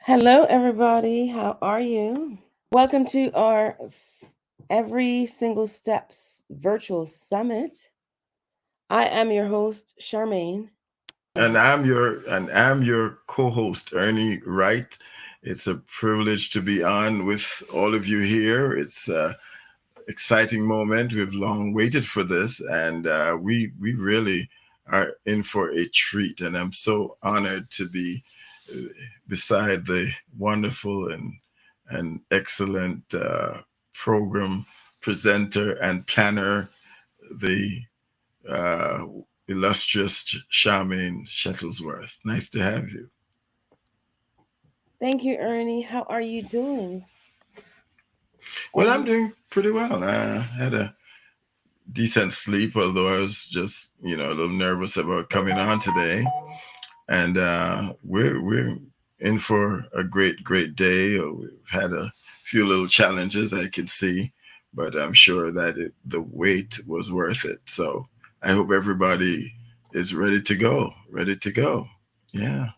Hello, everybody. How are you? Welcome to our Every Single Steps virtual summit. I am your host, Charmaine. And I'm your co-host, Ernie Wright. It's a privilege to be on with all of you here. It's an exciting moment. We've long waited for this, and we really are in for a treat. And I'm so honored to be uh, beside the wonderful and excellent program presenter and planner, the uh, illustrious Charmaine Shuttlesworth. Nice to have you. Thank you, Ernie. How are you doing? Well, I'm doing pretty well. I had a decent sleep, although I was just, a little nervous about coming on today. And we're in for a great day. We've had a few little challenges I could see, but I'm sure that the wait was worth it. So I hope everybody is ready to go. Ready to go. Yeah.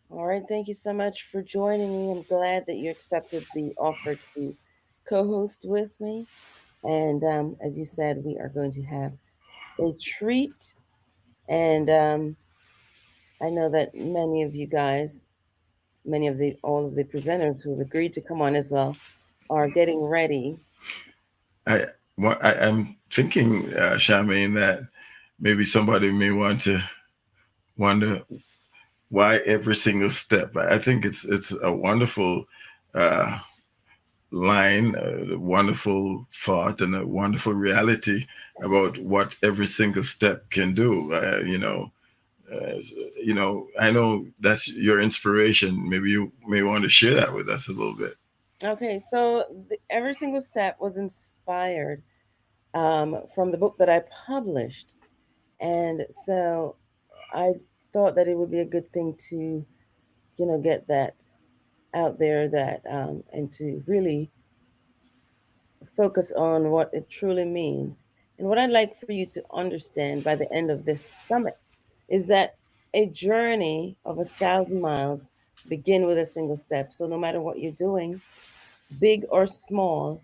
All right. Thank you so much for joining me. I'm glad that you accepted the offer to co host with me. And as you said, we are going to have a treat. And I know that many of you guys, all of the presenters who have agreed to come on as well, are getting ready. I, I'm thinking, Charmaine, that maybe somebody may want to wonder why every single step. I think it's a wonderful uh, line, a wonderful thought, and a wonderful reality about what every single step can do. Uh, I know that's your inspiration. Maybe you may want to share that with us a little bit. Okay, so every single step was inspired from the book that I published. And so I thought that it would be a good thing to, get that out there, that and to really focus on what it truly means. And what I'd like for you to understand by the end of this summit is that a journey of 1,000 miles begin with a single step. So no matter what you're doing, big or small,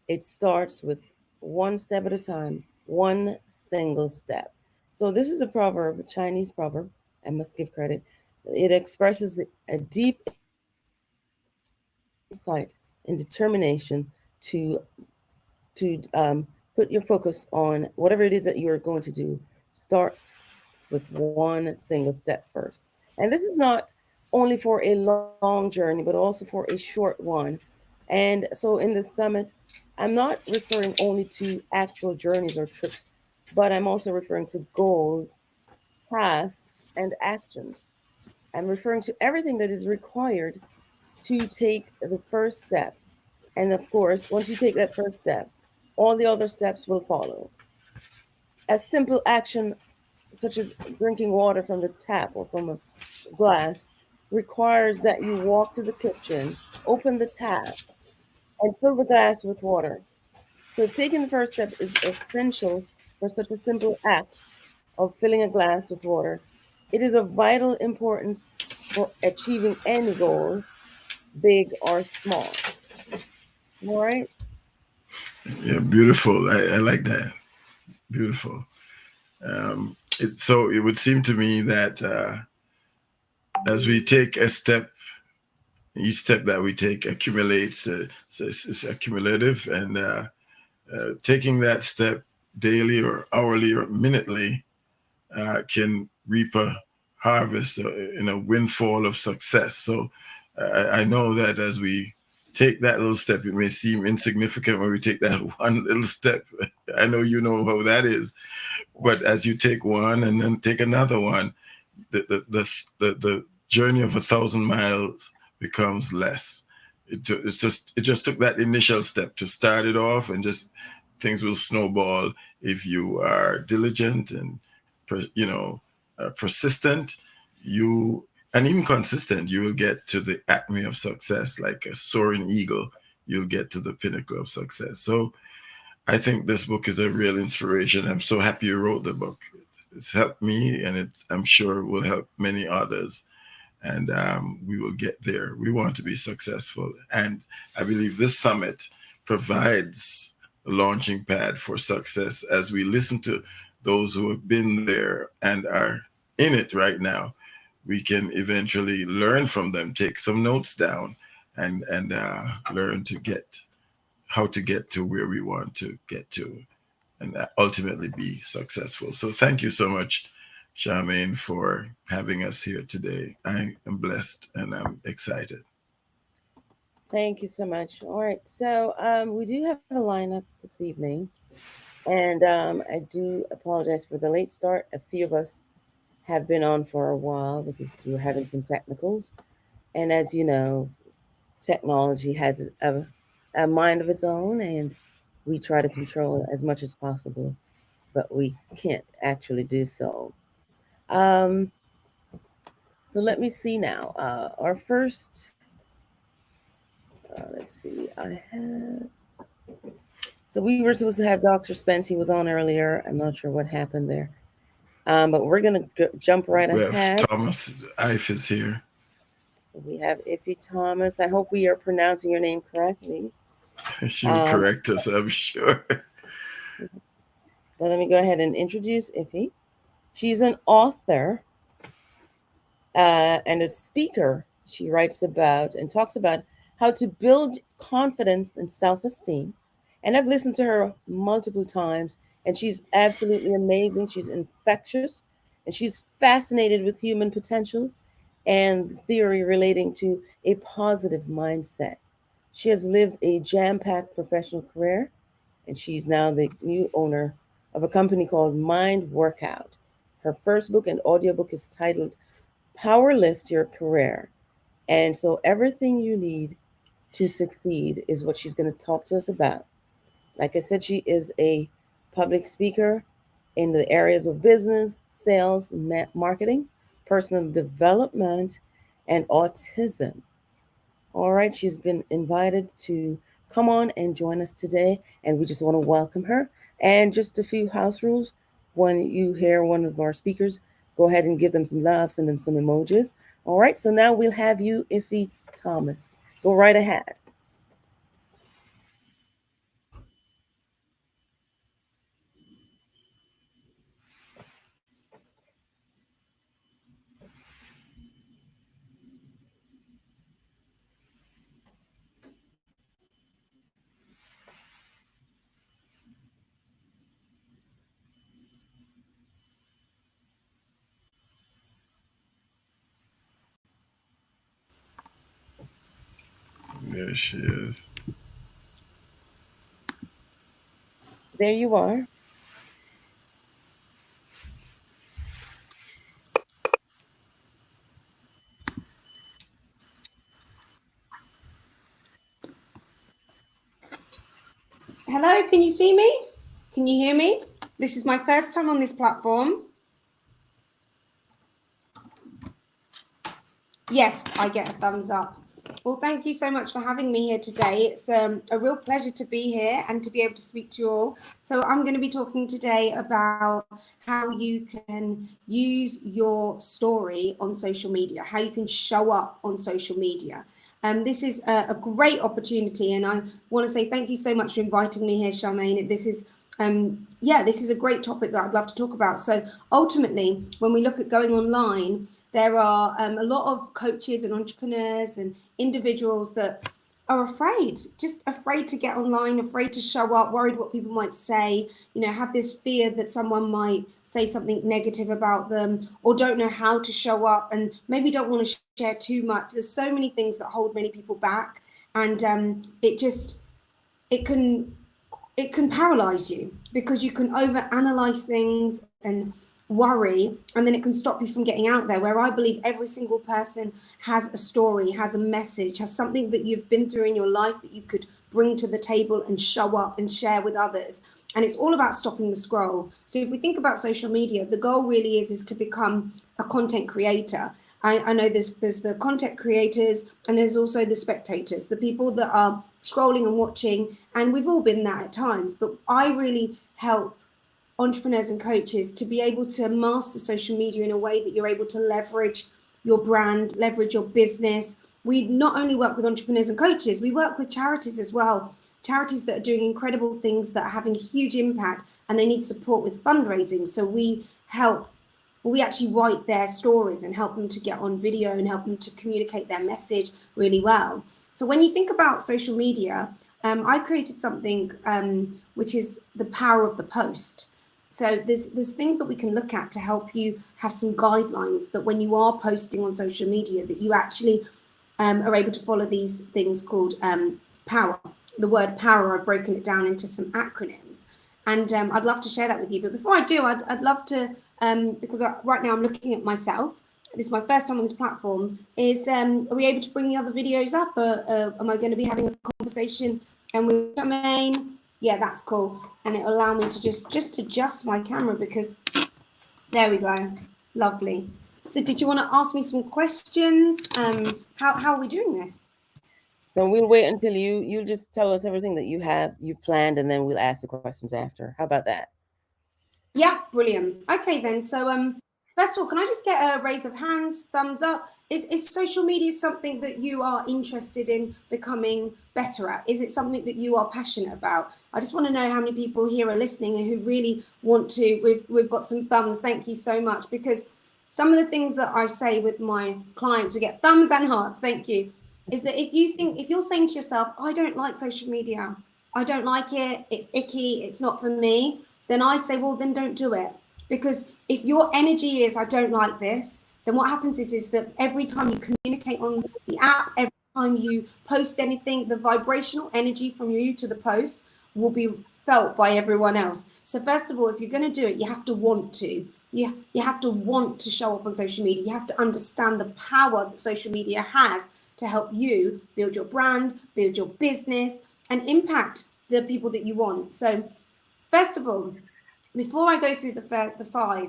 it starts with one step at a time, one single step. So this is a proverb, a Chinese proverb. I must give credit. It expresses a deep insight and determination to to put your focus on whatever it is that you're going to do. Start with one single step first. And this is not only for a long journey, but also for a short one. And so in this summit, I'm not referring only to actual journeys or trips, but I'm also referring to goals, tasks, and actions. I'm referring to everything that is required to take the first step. And of course, once you take that first step, all the other steps will follow. A simple action such as drinking water from the tap or from a glass requires that you walk to the kitchen, open the tap, and fill the glass with water. So, taking the first step is essential for such a simple act of filling a glass with water. It is of vital importance for achieving any goal, big or small. All right. Yeah, beautiful. I like that. Beautiful. So it would seem to me that as we take a step, each step that we take accumulates. It's accumulative, and taking that step daily or hourly or minutely can reap a harvest in a windfall of success. So I know that as we take that little step, it may seem insignificant when we take that one little step. I know you know how that is, but Yes. as you take one and then take another one, the journey of 1,000 miles becomes less. It just took that initial step to start it off, and just things will snowball if you are diligent and persistent. You and even consistent, you will get to the acme of success like a soaring eagle. You'll get to the pinnacle of success. So I think this book is a real inspiration. I'm so happy you wrote the book. It's helped me, and I'm sure will help many others. And we will get there. We want to be successful, and I believe this summit provides a launching pad for success as we listen to those who have been there and are in it right now. We can eventually learn from them, take some notes down, and learn to get how to get to where we want to get to, and ultimately be successful. So thank you so much, Charmaine, for having us here today. I am blessed and I'm excited. Thank you so much. All right. So we do have a lineup this evening. And I do apologize for the late start. A few of us have been on for a while because we were having some technicals. And as you know, technology has a mind of its own, and we try to control it as much as possible, but we can't actually do so. Um, so let me see now. Our first, let's see, I have. So we were supposed to have Dr. Spence. He was on earlier. I'm not sure what happened there. But we're going to jump right We have ahead. Thomas Ife is here. We have Iffy Thomas. I hope we are pronouncing your name correctly. She will Um, correct us, I'm sure. but let me go ahead and introduce Iffy. She's an author and a speaker. She writes about and talks about how to build confidence and self esteem. And I've listened to her multiple times, and she's absolutely amazing. She's infectious, and she's fascinated with human potential. and the theory relating to a positive mindset. She has lived a jam packed professional career, and she's now the new owner of a company called Mind Workout. Her first book and audiobook is titled Power Lift Your Career. And so, everything you need to succeed is what she's going to talk to us about. Like I said, she is a public speaker in the areas of business, sales, marketing, personal development, and autism. All right, she's been invited to come on and join us today, and we just want to welcome her. And just a few house rules: when you hear one of our speakers, go ahead and give them some love, send them some emojis. All right, so now we'll have you, Iffy Thomas. Go right ahead. There she is. There you are. Hello, can you see me? Can you hear me? This is my first time on this platform. Yes, I get a thumbs up. Well, thank you so much for having me here today. It's a real pleasure to be here and to be able to speak to you all. So I'm going to be talking today about how you can use your story on social media, how you can show up on social media. This is a great opportunity, and I want to say thank you so much for inviting me here, Charmaine. This is this is a great topic that I'd love to talk about. So ultimately, when we look at going online, there are a lot of coaches and entrepreneurs and individuals that are afraid, just afraid to get online, afraid to show up, worried what people might say, have this fear that someone might say something negative about them, or don't know how to show up, and maybe don't want to share too much. There's so many things that hold many people back, and it can paralyze you because you can overanalyze things and worry, and then it can stop you from getting out there. Where I believe every single person has a story, has a message, has something that you've been through in your life that you could bring to the table and show up and share with others. And it's all about stopping the scroll. So if we think about social media, the goal really is to become a content creator. I know there's the content creators, and there's also the spectators, the people that are scrolling and watching, and we've all been that at times. But I really help entrepreneurs and coaches to be able to master social media in a way that you're able to leverage your brand, leverage your business. We not only work with entrepreneurs and coaches, we work with charities as well. Charities that are doing incredible things, that are having huge impact, and they need support with fundraising. So we actually write their stories and help them to get on video and help them to communicate their message really well. So when you think about social media, I created something which is the power of the post. So there's things that we can look at to help you have some guidelines that when you are posting on social media, that you actually are able to follow these things called power. The word power, I've broken it down into some acronyms, and I'd love to share that with you. But before I do, I'd love to, because right now I'm looking at myself. This is my first time on this platform. Are we able to bring the other videos up? Am I going to be having a conversation with Charmaine? Yeah, that's cool. And it'll allow me to just adjust my camera, because there we go. Lovely. So did you want to ask me some questions? How are we doing this? So we'll wait until you just tell us everything that you've planned, and then we'll ask the questions after. How about that? Yeah, brilliant. Okay then. So first of all, can I just get a raise of hands, thumbs up? Is social media something that you are interested in becoming better at? Is it something that you are passionate about? I just want to know how many people here are listening and who really want to. We've got some thumbs. Thank you so much, because some of the things that I say with my clients, we get thumbs and hearts. Thank you. Is that if you're saying to yourself, I don't like social media, I don't like it, it's icky, it's not for me, then I say, well, then don't do it. Because if your energy is, I don't like this, then what happens is that every time you communicate on the app, every time you post anything, the vibrational energy from you to the post will be felt by everyone else. So first of all, if you're going to do it, you have to want to. You have to want to show up on social media. You have to understand the power that social media has to help you build your brand, build your business, and impact the people that you want. So first of all, before I go through the five, the POWER,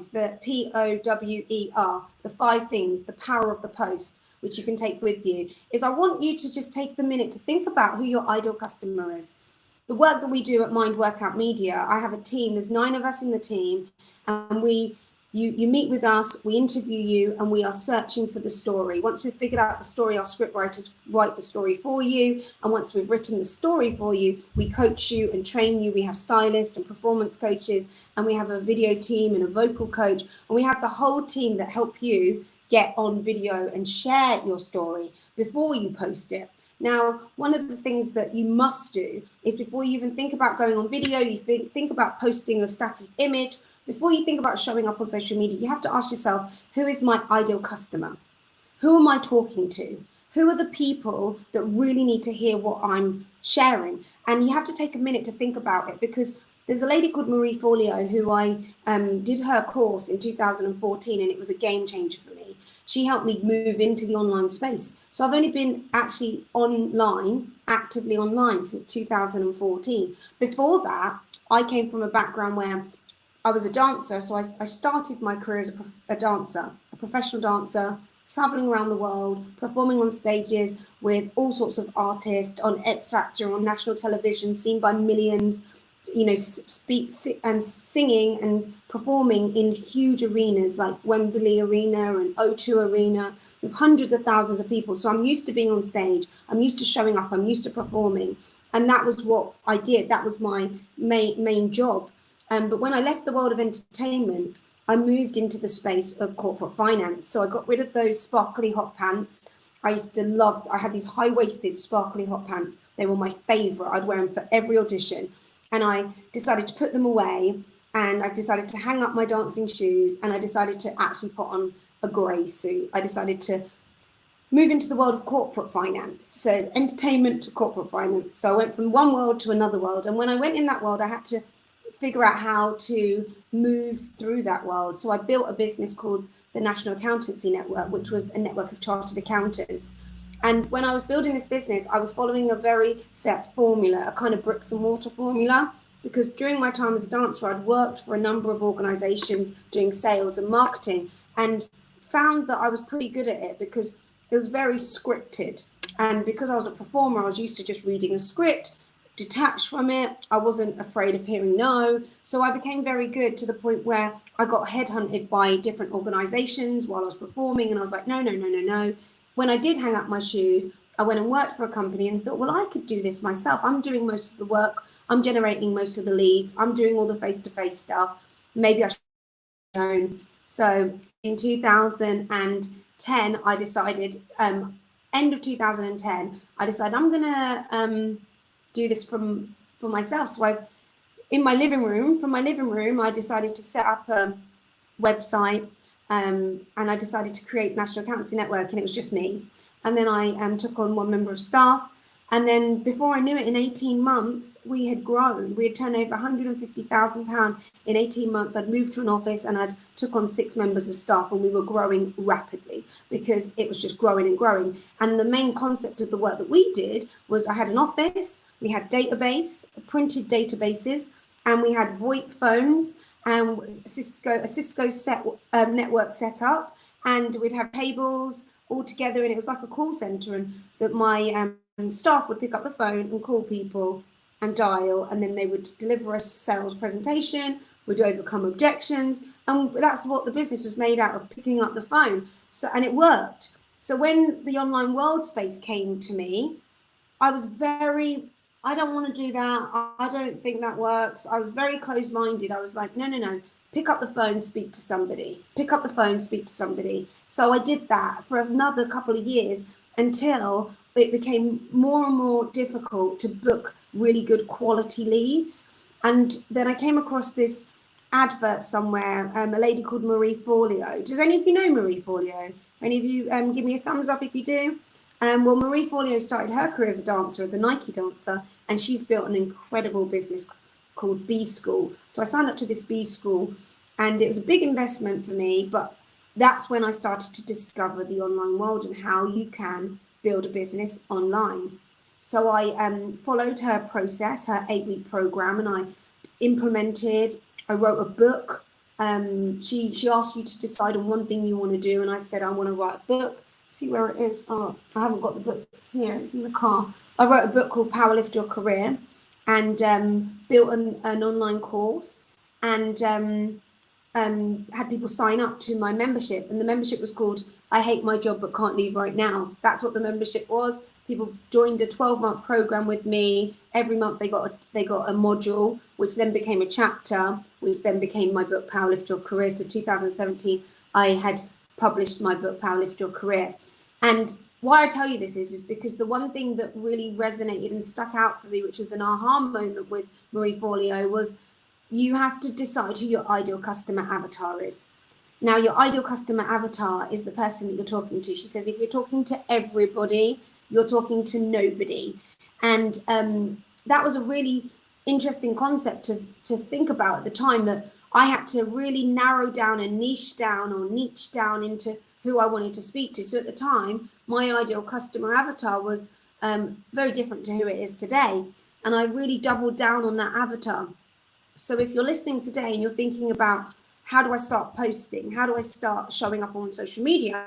the 5 things, the power of the post, which you can take with you, is I want you to just take the minute to think about who your ideal customer is. The work that we do at Mind Workout Media, I have a team, there's 9 of us in the team, and you meet with us, we interview you, and we are searching for the story. Once we've figured out the story, our script writers write the story for you. And once we've written the story for you, we coach you and train you. We have stylists and performance coaches, and we have a video team and a vocal coach. And we have the whole team that help you get on video and share your story before you post it. Now, one of the things that you must do is before you even think about going on video, you think about posting a static image. Before you think about showing up on social media, you have to ask yourself, who is my ideal customer? Who am I talking to? Who are the people that really need to hear what I'm sharing? And you have to take a minute to think about it, because there's a lady called Marie Forleo who I did her course in 2014, and it was a game changer for me. She helped me move into the online space. So I've only been actually online, actively online, since 2014. Before that, I came from a background where I was a dancer, so I started my career as a dancer, a professional dancer, traveling around the world, performing on stages with all sorts of artists, on X Factor, on national television, seen by millions, you know, singing and performing in huge arenas like Wembley Arena and O2 Arena with hundreds of thousands of people. So I'm used to being on stage, I'm used to showing up, I'm used to performing. And that was what I did, that was my main job. But when I left the world of entertainment, I moved into the space of corporate finance. So I got rid of those sparkly hot pants. I used to love, I had these high-waisted sparkly hot pants. They were my favorite. I'd wear them for every audition. And I decided to put them away, and I decided to hang up my dancing shoes, and I decided to actually put on a grey suit. I decided to move into the world of corporate finance. So entertainment to corporate finance. So I went from one world to another world. And when I went in that world, I had to figure out how to move through that world. So I built a business called the National Accountancy Network, which was a network of chartered accountants. And when I was building this business, I was following a very set formula, a kind of bricks and mortar formula, because during my time as a dancer, I'd worked for a number of organizations doing sales and marketing, and found that I was pretty good at it because it was very scripted. And because I was a performer, I was used to just reading a script, detached from it. I wasn't afraid of hearing no. So I became very good to the point where I got headhunted by different organizations while I was performing. And I was like, no. When I did hang up my shoes, I went and worked for a company and thought, well, I could do this myself. I'm doing most of the work. I'm generating most of the leads. I'm doing all the face-to-face stuff. Maybe I should own. So in 2010, I decided, end of 2010, I decided I'm going to do this for myself. So from my living room, I decided to set up a website, and I decided to create National Accountancy Network, and it was just me. And then I took on one member of staff. And then before I knew it, in 18 months, we had grown. We had turned over £150,000 in 18 months. I'd moved to an office and I'd took on 6 members of staff, and we were growing rapidly because it was just growing and growing. And the main concept of the work that we did was I had an office, we had database, printed databases, and we had VoIP phones and a Cisco network set up, and we'd have tables all together, and it was like a call center, and that my staff would pick up the phone and call people and dial, and then they would deliver a sales presentation, would overcome objections, and that's what the business was made out of, picking up the phone. So, and it worked. So when the online world space came to me, I was I don't want to do that. I don't think that works. I was very closed-minded. I was like, no. Pick up the phone, speak to somebody. Pick up the phone, speak to somebody. So I did that for another couple of years until it became more and more difficult to book really good quality leads. And then I came across this advert somewhere, a lady called Marie Forleo. Does any of you know Marie Forleo? Any of you give me a thumbs up if you do? Well, Marie Forleo started her career as a dancer, as a Nike dancer, and she's built an incredible business called B School. So I signed up to this B School, and it was a big investment for me, but that's when I started to discover the online world and how you can build a business online. So I followed her process, her 8-week program, and I implemented. I wrote a book. She asked you to decide on one thing you want to do, and I said I want to write a book. See where it is? Oh, I haven't got the book here. It's in the car. I wrote a book called Powerlift Your Career, and built an online course, and had people sign up to my membership, and the membership was called I Hate My Job But Can't Leave Right Now. That's what the membership was. People joined a 12-month program with me. Every month they got a module, which then became a chapter, which then became my book Powerlift Your Career. So 2017 I had published my book Powerlift Your Career. And why I tell you this is because the one thing that really resonated and stuck out for me, which was an aha moment with Marie Forleo, was you have to decide who your ideal customer avatar is. Now, your ideal customer avatar is the person that you're talking to. She says, if you're talking to everybody, you're talking to nobody. And that was a really interesting concept to think about at the time, that I had to really narrow down and niche down into who I wanted to speak to. So at the time, my ideal customer avatar was very different to who it is today. And I really doubled down on that avatar. So if you're listening today and you're thinking about, how do I start posting? How do I start showing up on social media?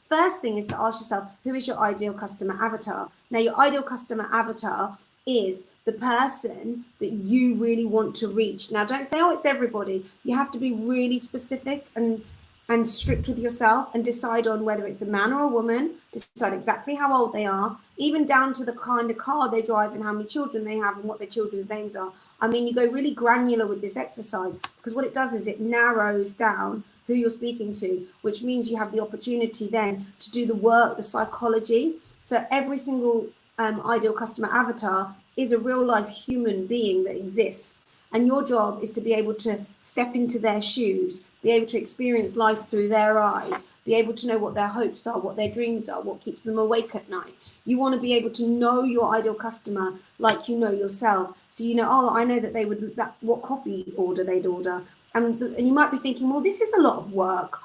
First thing is to ask yourself, who is your ideal customer avatar? Now, your ideal customer avatar is the person that you really want to reach. Now, don't say, oh, it's everybody. You have to be really specific and strict with yourself, and decide on whether it's a man or a woman, decide exactly how old they are, even down to the kind of car they drive and how many children they have and what their children's names are. I mean, you go really granular with this exercise, because what it does is it narrows down who you're speaking to, which means you have the opportunity then to do the work, the psychology. So every single ideal customer avatar is a real life human being that exists. And your job is to be able to step into their shoes, be able to experience life through their eyes, be able to know what their hopes are, what their dreams are, what keeps them awake at night. You want to be able to know your ideal customer like you know yourself. So you know, oh, I know that they would, what coffee order they'd order. And you might be thinking, well, this is a lot of work.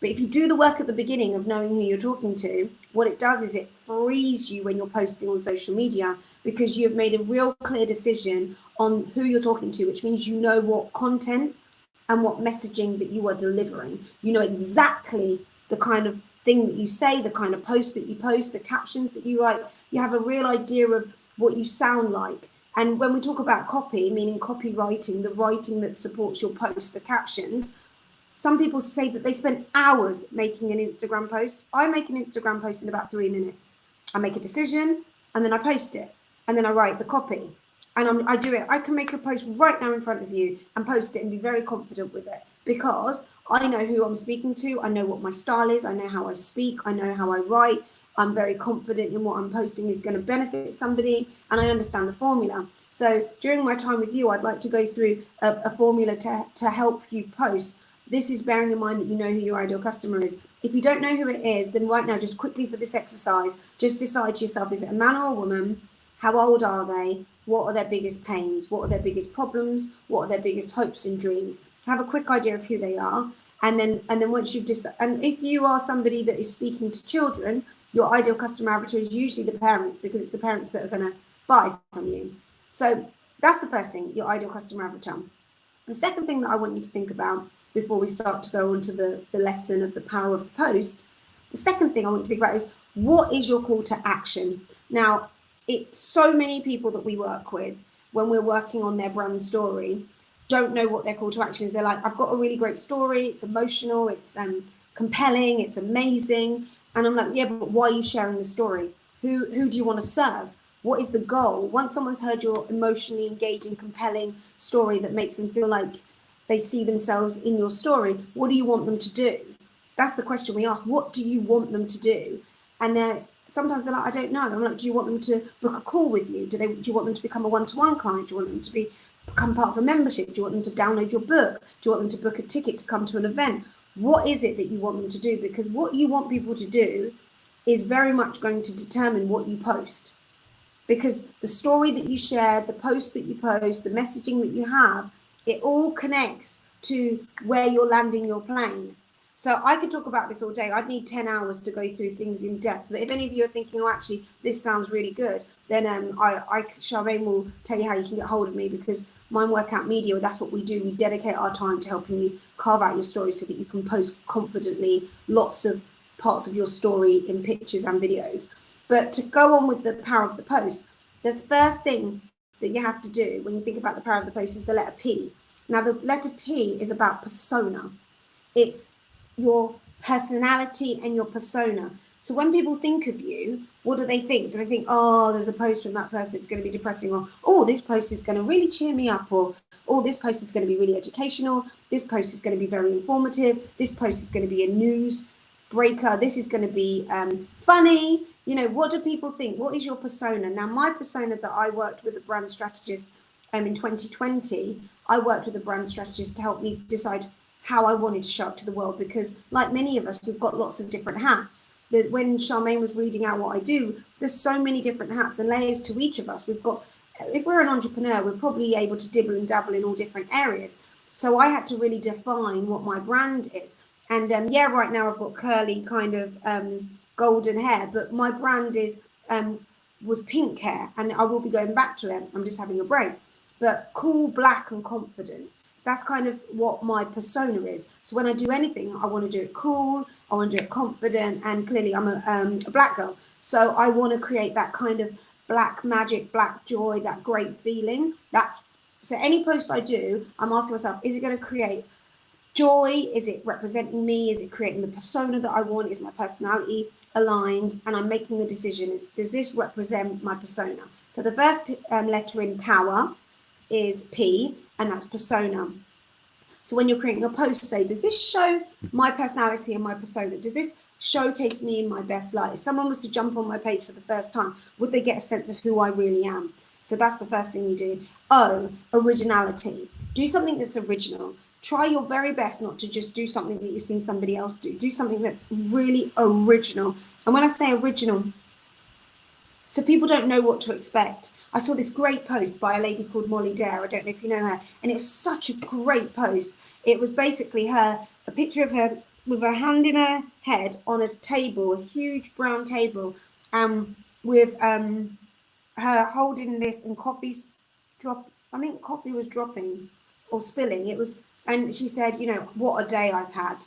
But if you do the work at the beginning of knowing who you're talking to, what it does is it frees you when you're posting on social media, because you have made a real clear decision on who you're talking to, which means you know what content and what messaging that you are delivering. You know exactly the kind of thing that you say, the kind of post that you post, the captions that you write. You have a real idea of what you sound like. And when we talk about copy, meaning copywriting, the writing that supports your post, the captions, some people say that they spend hours making an Instagram post. I make an Instagram post in about 3 minutes. I make a decision and then I post it, and then I write the copy, and I do it. I can make a post right now in front of you and post it and be very confident with it, because I know who I'm speaking to. I know what my style is. I know how I speak. I know how I write. I'm very confident in what I'm posting is going to benefit somebody, and I understand the formula. So during my time with you, I'd like to go through a formula to help you post. This is bearing in mind that you know who your ideal customer is. If you don't know who it is, then right now, just quickly for this exercise, just decide to yourself, is it a man or a woman? How old are they? What are their biggest pains? What are their biggest problems? What are their biggest hopes and dreams? Have a quick idea of who they are. And then once you've decided, and if you are somebody that is speaking to children, your ideal customer avatar is usually the parents, because it's the parents that are going to buy from you. So that's the first thing, your ideal customer avatar. The second thing that I want you to think about before we start to go on to the lesson of the power of the post, the second thing I want you to think about is, what is your call to action? Now, it's so many people that we work with, when we're working on their brand story, don't know what their call to action is. They're like, I've got a really great story, it's emotional, it's compelling, it's amazing. And I'm like, yeah, but why are you sharing the story? Who do you want to serve? What is the goal? Once someone's heard your emotionally engaging, compelling story that makes them feel like they see themselves in your story, what do you want them to do? That's the question we ask. What do you want them to do? And then sometimes they're like, I don't know. I'm like, do you want them to book a call with you? Do you want them to become a one-to-one client? Do you want them to be become part of a membership? Do you want them to download your book? Do you want them to book a ticket to come to an event? What is it that you want them to do? Because what you want people to do is very much going to determine what you post. Because the story that you share, the post that you post, the messaging that you have, it all connects to where you're landing your plane. So I could talk about this all day. I'd need 10 hours to go through things in depth. But if any of you are thinking, oh, actually, this sounds really good, then Charmaine will tell you how you can get hold of me, because Mind Workout Media, that's what we do. We dedicate our time to helping you carve out your story so that you can post confidently lots of parts of your story in pictures and videos. But to go on with the power of the post, the first thing that you have to do when you think about the power of the post is the letter P. Now, the letter P is about persona. It's your personality and your persona. So when people think of you, what do they think? Do they think, oh, there's a post from that person, it's going to be depressing, or oh, this post is going to really cheer me up, or oh, this post is going to be really educational, this post is going to be very informative, this post is going to be a news breaker, this is going to be funny. You know, what do people think? What is your persona? Now, my persona that I worked with a brand strategist in 2020, I worked with a brand strategist to help me decide how I wanted to show up to the world, because like many of us, we've got lots of different hats. When Charmaine was reading out what I do, there's so many different hats and layers to each of us. We've got, if we're an entrepreneur, we're probably able to dibble and dabble in all different areas. So I had to really define what my brand is. And yeah, right now I've got curly kind of golden hair, but my brand is was pink hair, and I will be going back to it. I'm just having a break. But cool, black and confident. That's kind of what my persona is. So when I do anything, I want to do it cool, I want to do it confident, and clearly I'm a black girl. So I want to create that kind of black magic, black joy, that great feeling. So any post I do, I'm asking myself, is it going to create joy? Is it representing me? Is it creating the persona that I want? Is my personality aligned? And I'm making the decision, does this represent my persona? So the first letter in power is P, and that's persona. So when you're creating a post, say, does this show my personality and my persona? Does this showcase me in my best light? If someone was to jump on my page for the first time, would they get a sense of who I really am? So that's the first thing you do. O, originality. Do something that's original. Try your very best not to just do something that you've seen somebody else do. Do something that's really original. And when I say original, so people don't know what to expect. I saw this great post by a lady called Molly Dare. I don't know if you know her. And it was such a great post. It was basically a picture of her with her hand in her head on a table, a huge brown table, with her holding this, and coffee's drop. I think coffee was dropping or spilling. It was, and she said, you know, what a day I've had.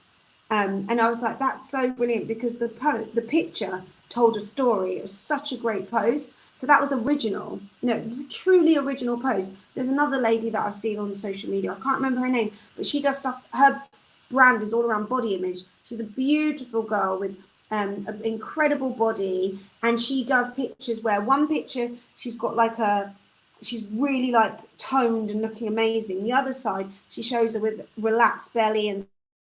And I was like, that's so brilliant, because the picture told a story. It was such a great post. So that was original, you know, truly original post. There's another lady that I've seen on social media. I can't remember her name, but she does stuff. Her brand is all around body image. She's a beautiful girl with an incredible body. And she does pictures where one picture, she's got like she's really like toned and looking amazing. The other side, she shows her with relaxed belly and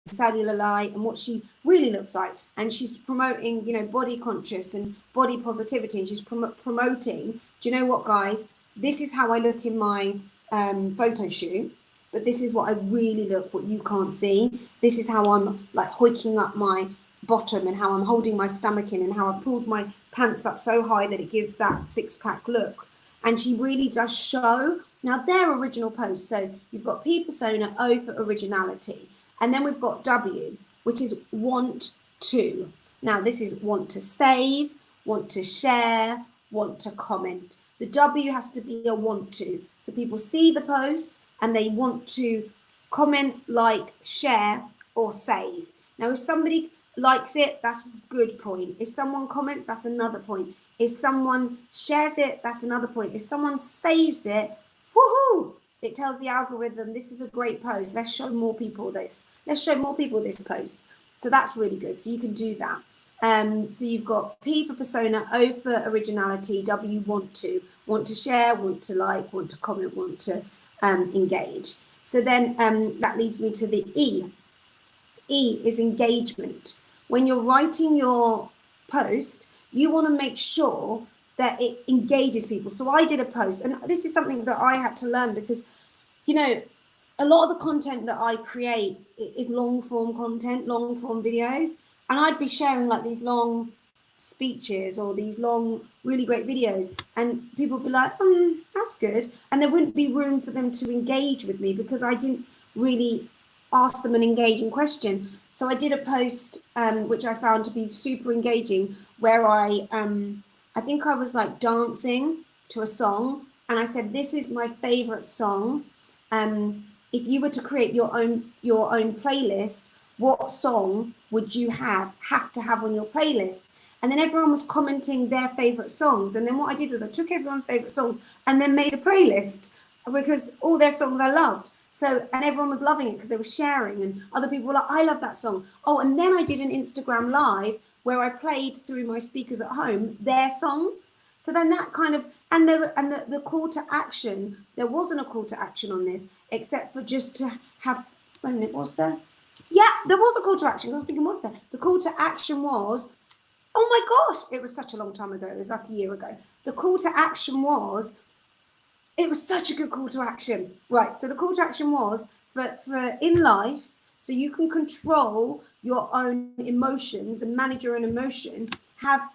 cellulite and what she really looks like, and she's promoting, you know, body conscious and body positivity, and she's promoting, do you know what, guys, this is how I look in my photo shoot, but this is what I really look, what you can't see. This is how I'm like hoiking up my bottom, and how I'm holding my stomach in, and how I've pulled my pants up so high that it gives that six-pack look. And she really does show. Now they're original posts. So you've got P, persona, O for originality. And then we've got W, which is want to. Now this is want to save, want to share, want to comment. The W has to be a want to. So people see the post and they want to comment, like, share, or save. Now if somebody likes it, that's a good point. If someone comments, that's another point. If someone shares it, that's another point. If someone saves it, woohoo! It tells the algorithm, this is a great post. Let's show more people this. Let's show more people this post. So that's really good. So you can do that. So you've got P for persona, O for originality, W want to share, want to like, want to comment, want to engage. So then that leads me to the E. E is engagement. When you're writing your post, you want to make sure that it engages people. So I did a post, and this is something that I had to learn, because you know, a lot of the content that I create is long form content, long form videos, and I'd be sharing like these long speeches or these long, really great videos, and people would be like, that's good. And there wouldn't be room for them to engage with me because I didn't really ask them an engaging question. So I did a post, which I found to be super engaging, where I think I was like dancing to a song, and I said, "This is my favorite song. If you were to create your own playlist, what song would you have to have on your playlist?" And then everyone was commenting their favorite songs. And then what I did was I took everyone's favorite songs and then made a playlist because all their songs I loved. So, and everyone was loving it because they were sharing, and other people were like, I love that song. Oh, and then I did an Instagram live where I played through my speakers at home their songs. So then that kind of, and the call to action, there wasn't a call to action on this except for just to have, when it was there? Yeah, there was a call to action. I was thinking, was there? The call to action was, oh my gosh, it was such a long time ago. It was like a year ago. The call to action was, it was such a good call to action. Right. So the call to action was for in life, so you can control your own emotions and manage your own emotion,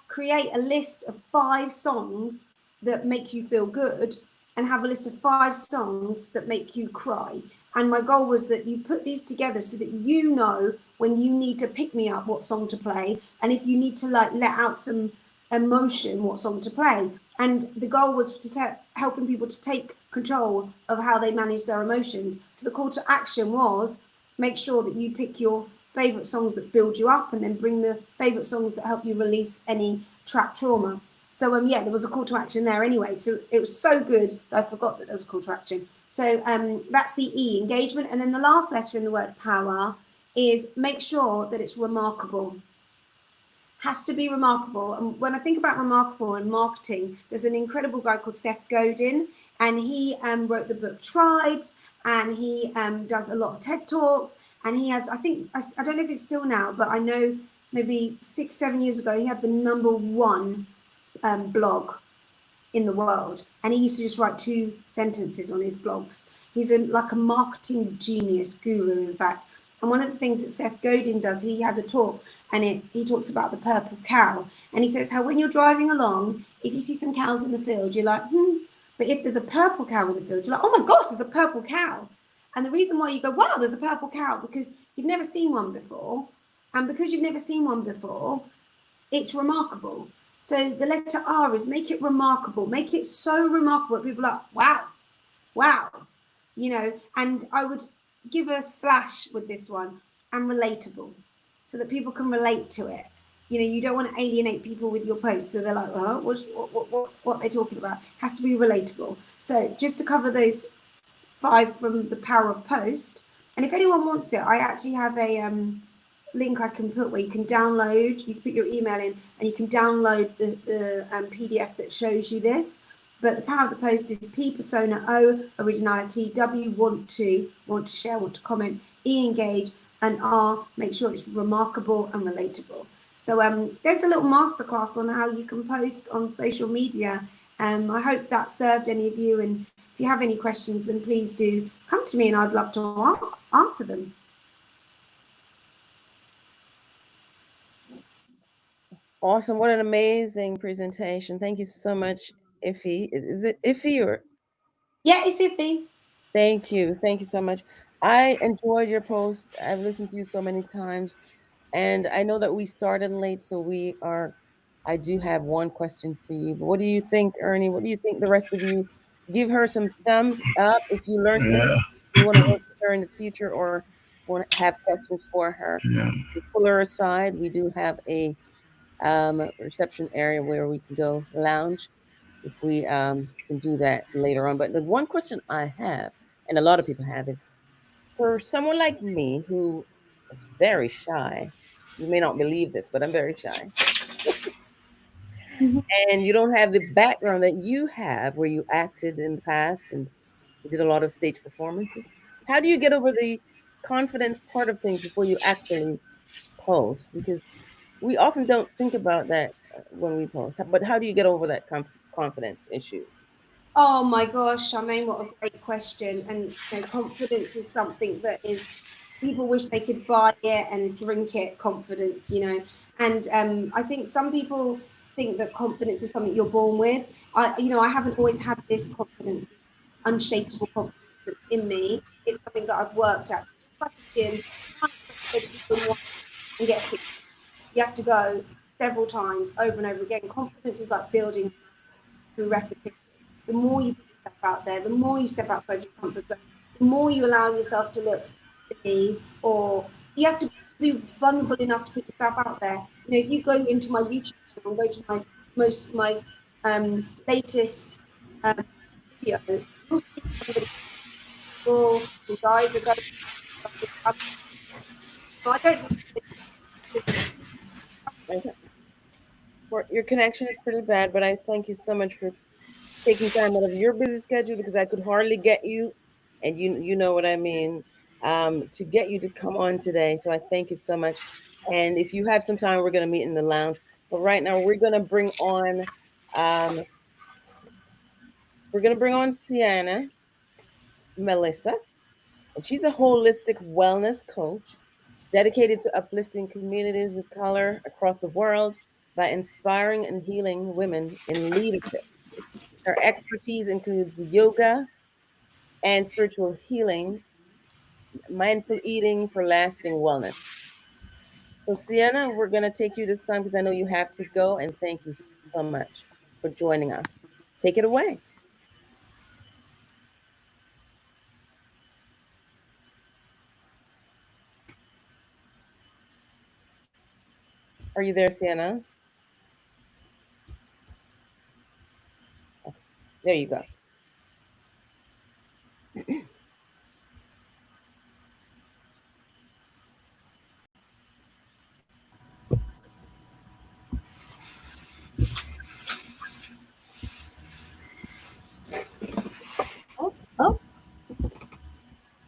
create a list of 5 songs that make you feel good and have a list of 5 songs that make you cry. And my goal was that you put these together so that you know when you need to pick me up what song to play, and if you need to like let out some emotion what song to play. And the goal was to helping people to take control of how they manage their emotions. So the call to action was make sure that you pick your favorite songs that build you up, and then bring the favorite songs that help you release any trapped trauma. So yeah, there was a call to action there anyway. So it was so good that I forgot that there was a call to action. So that's the E, engagement. And then the last letter in the word power is make sure that it's remarkable. Has to be remarkable. And when I think about remarkable and marketing, there's an incredible guy called Seth Godin, and he wrote the book Tribes, and he does a lot of TED Talks, and he has, I think, I don't know if it's still now, but I know maybe 6-7 years ago, he had the #1 blog in the world, and he used to just write 2 sentences on his blogs. He's like a marketing genius guru, in fact. And one of the things that Seth Godin does, he has a talk, and he talks about the purple cow, and he says how when you're driving along, if you see some cows in the field, you're like, but if there's a purple cow in the field, you're like, oh my gosh, there's a purple cow. And the reason why you go, wow, there's a purple cow, because you've never seen one before, and because you've never seen one before, it's remarkable. So the letter R is make it remarkable, make it so remarkable that people are like, wow, and I would give a slash with this one, and relatable, so that people can relate to it. You don't want to alienate people with your posts, so they're like, oh, what they're talking about. It has to be relatable. So just to cover those 5 from the power of post, and if anyone wants it, I actually have a link I can put where you can download, you can put your email in, and you can download the PDF that shows you this. But the power of the post is P, persona, O, originality, W, want to share, want to comment, E, engage, and R, make sure it's remarkable and relatable. So there's a little masterclass on how you can post on social media. I hope that served any of you, and if you have any questions, then please do come to me, and I'd love to answer them. Awesome. What an amazing presentation. Thank you so much, Iffy. Is it Iffy or? Yeah, it's Iffy. Thank you. Thank you so much. I enjoyed your post. I've listened to you so many times. And I know that we started late, so I do have one question for you. But what do you think, Ernie? What do you think the rest of you? Give her some thumbs up if you learned anything. Yeah, You want to work with her in the future or want to have questions for her. yeah. You pull her aside. We do have a reception area where we can go lounge if we can do that later on. But the one question I have, and a lot of people have, is for someone like me who is very shy. You may not believe this, but I'm very shy. And you don't have the background that you have where you acted in the past and you did a lot of stage performances. How do you get over the confidence part of things before you actually post? Because we often don't think about that when we post. But how do you get over that confidence issue? Oh my gosh, Charmaine, what a great question. And confidence is something that is, people wish they could buy it and drink it, confidence, And I think some people think that confidence is something you're born with. I haven't always had this confidence, this unshakable confidence that's in me. It's something that I've worked at. It's like a gym. You can't expect to go to the gym once and get six. You have to go several times over and over again. Confidence is like building a muscle through repetition. The more you put yourself out there, the more you step outside your comfort zone, the more you allow yourself to look silly, or you have to be vulnerable enough to put yourself out there. If you go into my YouTube channel and go to my latest um, video, you'll see somebody whose eyes are going. I don't just Okay. Your connection is pretty bad, but I thank you so much for taking time out of your busy schedule because I could hardly get you, and you know what I mean, to get you to come on today. So I thank you so much. And if you have some time, we're going to meet in the lounge. But right now, um, we're going to bring on Sienna Melissa, and she's a holistic wellness coach dedicated to uplifting communities of color across the world by inspiring and healing women in leadership. Her expertise includes yoga and spiritual healing, mindful eating for lasting wellness. So, Sienna, we're going to take you this time because I know you have to go, and thank you so much for joining us. Take it away. Are you there, Sienna? Okay. There you go. Oh, oh,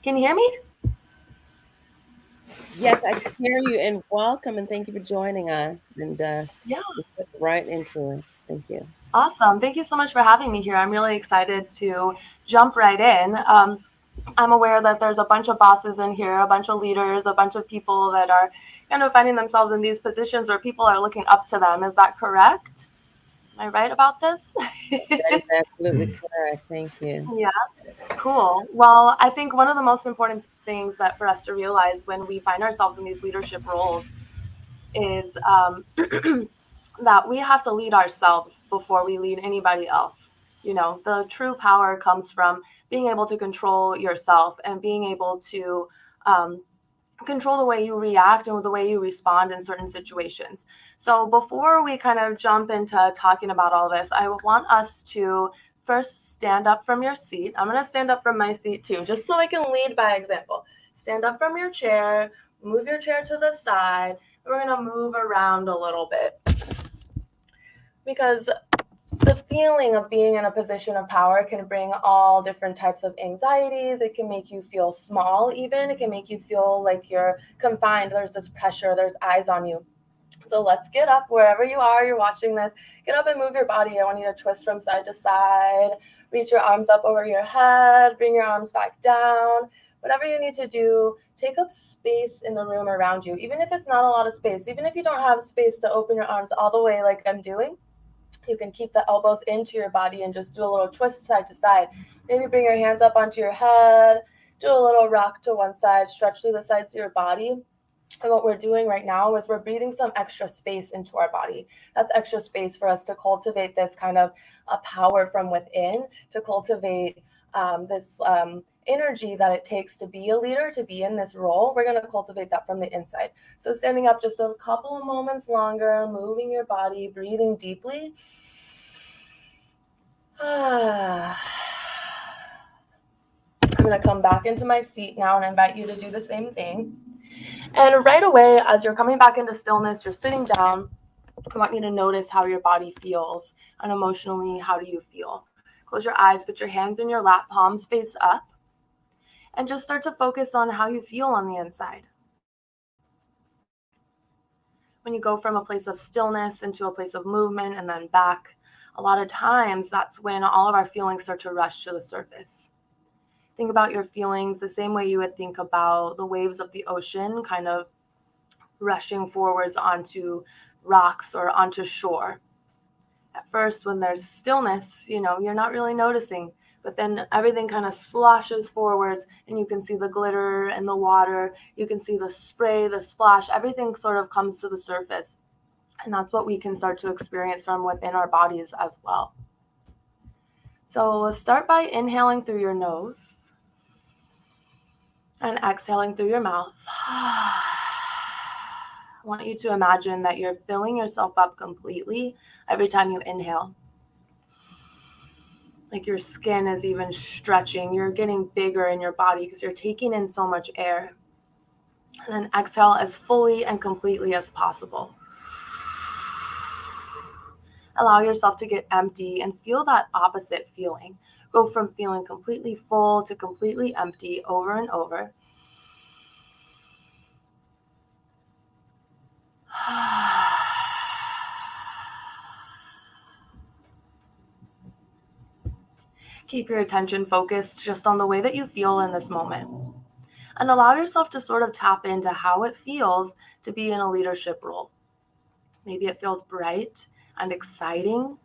can you hear me? Yes, I can hear you, and welcome, and thank you for joining us. And Yeah, just get right into it. Thank you. awesome. Thank you so much for having me here. I'm really excited to jump right in. I'm aware that there's a bunch of bosses in here, a bunch of leaders, a bunch of people that are kind of finding themselves in these positions where people are looking up to them. Is that correct? Am I right about this? That is absolutely correct. Thank you. Yeah, cool. Well, I think one of the most important things that for us to realize when we find ourselves in these leadership roles is that we have to lead ourselves before we lead anybody else. The true power comes from being able to control yourself and being able to um, control the way you react and the way you respond in certain situations. So before we kind of jump into talking about all this, I want us to first stand up from your seat. I'm going to stand up from my seat too, just so I can lead by example. Stand up from your chair, move your chair to the side. We're going to move around a little bit because the feeling of being in a position of power can bring all different types of anxieties. It can make you feel small, even. It can make you feel like you're confined. There's this pressure, there's eyes on you. So let's get up wherever you are, you're watching this. Get up and move your body. I want you to twist from side to side. Reach your arms up over your head. Bring your arms back down. Whatever you need to do, take up space in the room around you. Even if it's not a lot of space, even if you don't have space to open your arms all the way like I'm doing, you can keep the elbows into your body and just do a little twist side to side. Maybe bring your hands up onto your head, do a little rock to one side, stretch through the sides of your body. And what we're doing right now is we're breathing some extra space into our body. That's extra space for us to cultivate this kind of a power from within, to cultivate this energy that it takes to be a leader, to be in this role. We're going to cultivate that from the inside. So standing up just a couple of moments longer, moving your body, breathing deeply. I'm going to come back into my seat now and invite you to do the same thing. And right away, as you're coming back into stillness, you're sitting down. I want you to notice how your body feels, and emotionally, how do you feel? Close your eyes, put your hands in your lap, palms face up, and just start to focus on how you feel on the inside. When you go from a place of stillness into a place of movement and then back, a lot of times that's when all of our feelings start to rush to the surface. Think about your feelings the same way you would think about the waves of the ocean kind of rushing forwards onto rocks or onto shore. At first, when there's stillness, you're not really noticing, but then everything kind of sloshes forwards and you can see the glitter and the water, you can see the spray, the splash, everything sort of comes to the surface. And that's what we can start to experience from within our bodies as well. So let's start by inhaling through your nose and exhaling through your mouth. I want you to imagine that you're filling yourself up completely every time you inhale. Like your skin is even stretching. You're getting bigger in your body because you're taking in so much air. And then exhale as fully and completely as possible. Allow yourself to get empty and feel that opposite feeling. Go from feeling completely full to completely empty over and over. Keep your attention focused just on the way that you feel in this moment. And allow yourself to sort of tap into how it feels to be in a leadership role. Maybe it feels bright and exciting.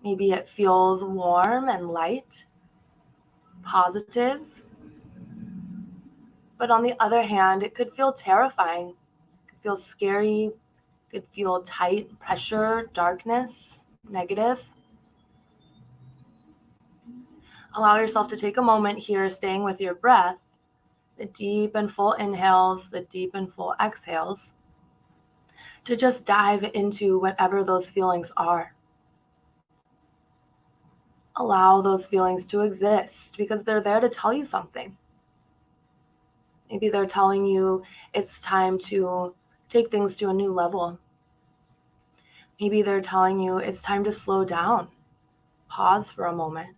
Maybe it feels warm and light, positive. But on the other hand, it could feel terrifying. It could feel scary. It could feel tight, pressure, darkness, negative. Allow yourself to take a moment here, staying with your breath, the deep and full inhales, the deep and full exhales, to just dive into whatever those feelings are. Allow those feelings to exist because they're there to tell you something. Maybe they're telling you it's time to take things to a new level. Maybe they're telling you it's time to slow down, pause for a moment.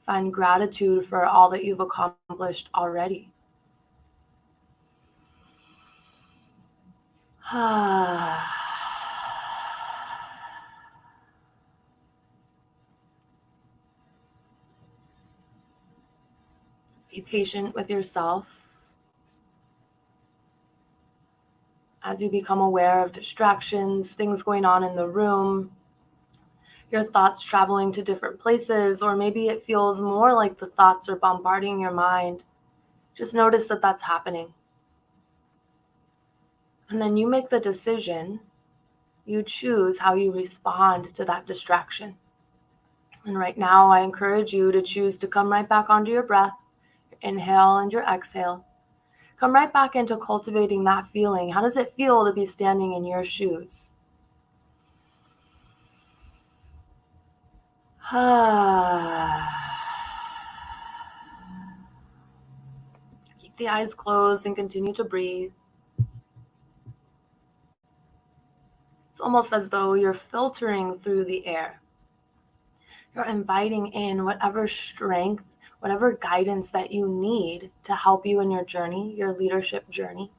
Find gratitude for all that you've accomplished already. Be patient with yourself as you become aware of distractions, things going on in the room, your thoughts traveling to different places, or maybe it feels more like the thoughts are bombarding your mind. Just notice that that's happening. And then you make the decision, you choose how you respond to that distraction. And right now, I encourage you to choose to come right back onto your breath, your inhale and your exhale. Come right back into cultivating that feeling. How does it feel to be standing in your shoes? Keep the eyes closed and continue to breathe. It's almost as though you're filtering through the air. You're inviting in whatever strength, whatever guidance that you need to help you in your journey, your leadership journey.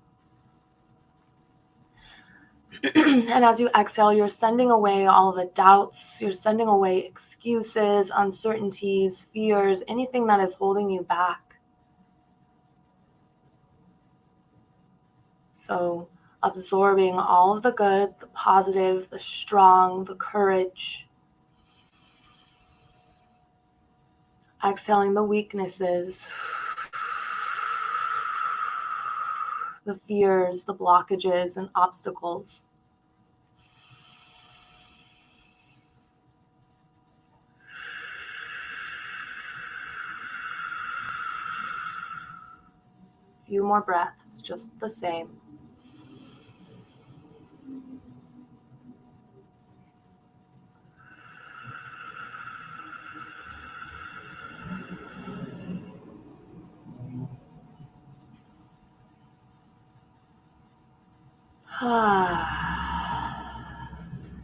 And as you exhale, you're sending away all of the doubts, you're sending away excuses, uncertainties, fears, anything that is holding you back. So absorbing all of the good, the positive, the strong, the courage. Exhaling the weaknesses, the fears, the blockages, and obstacles. A few more breaths, just the same.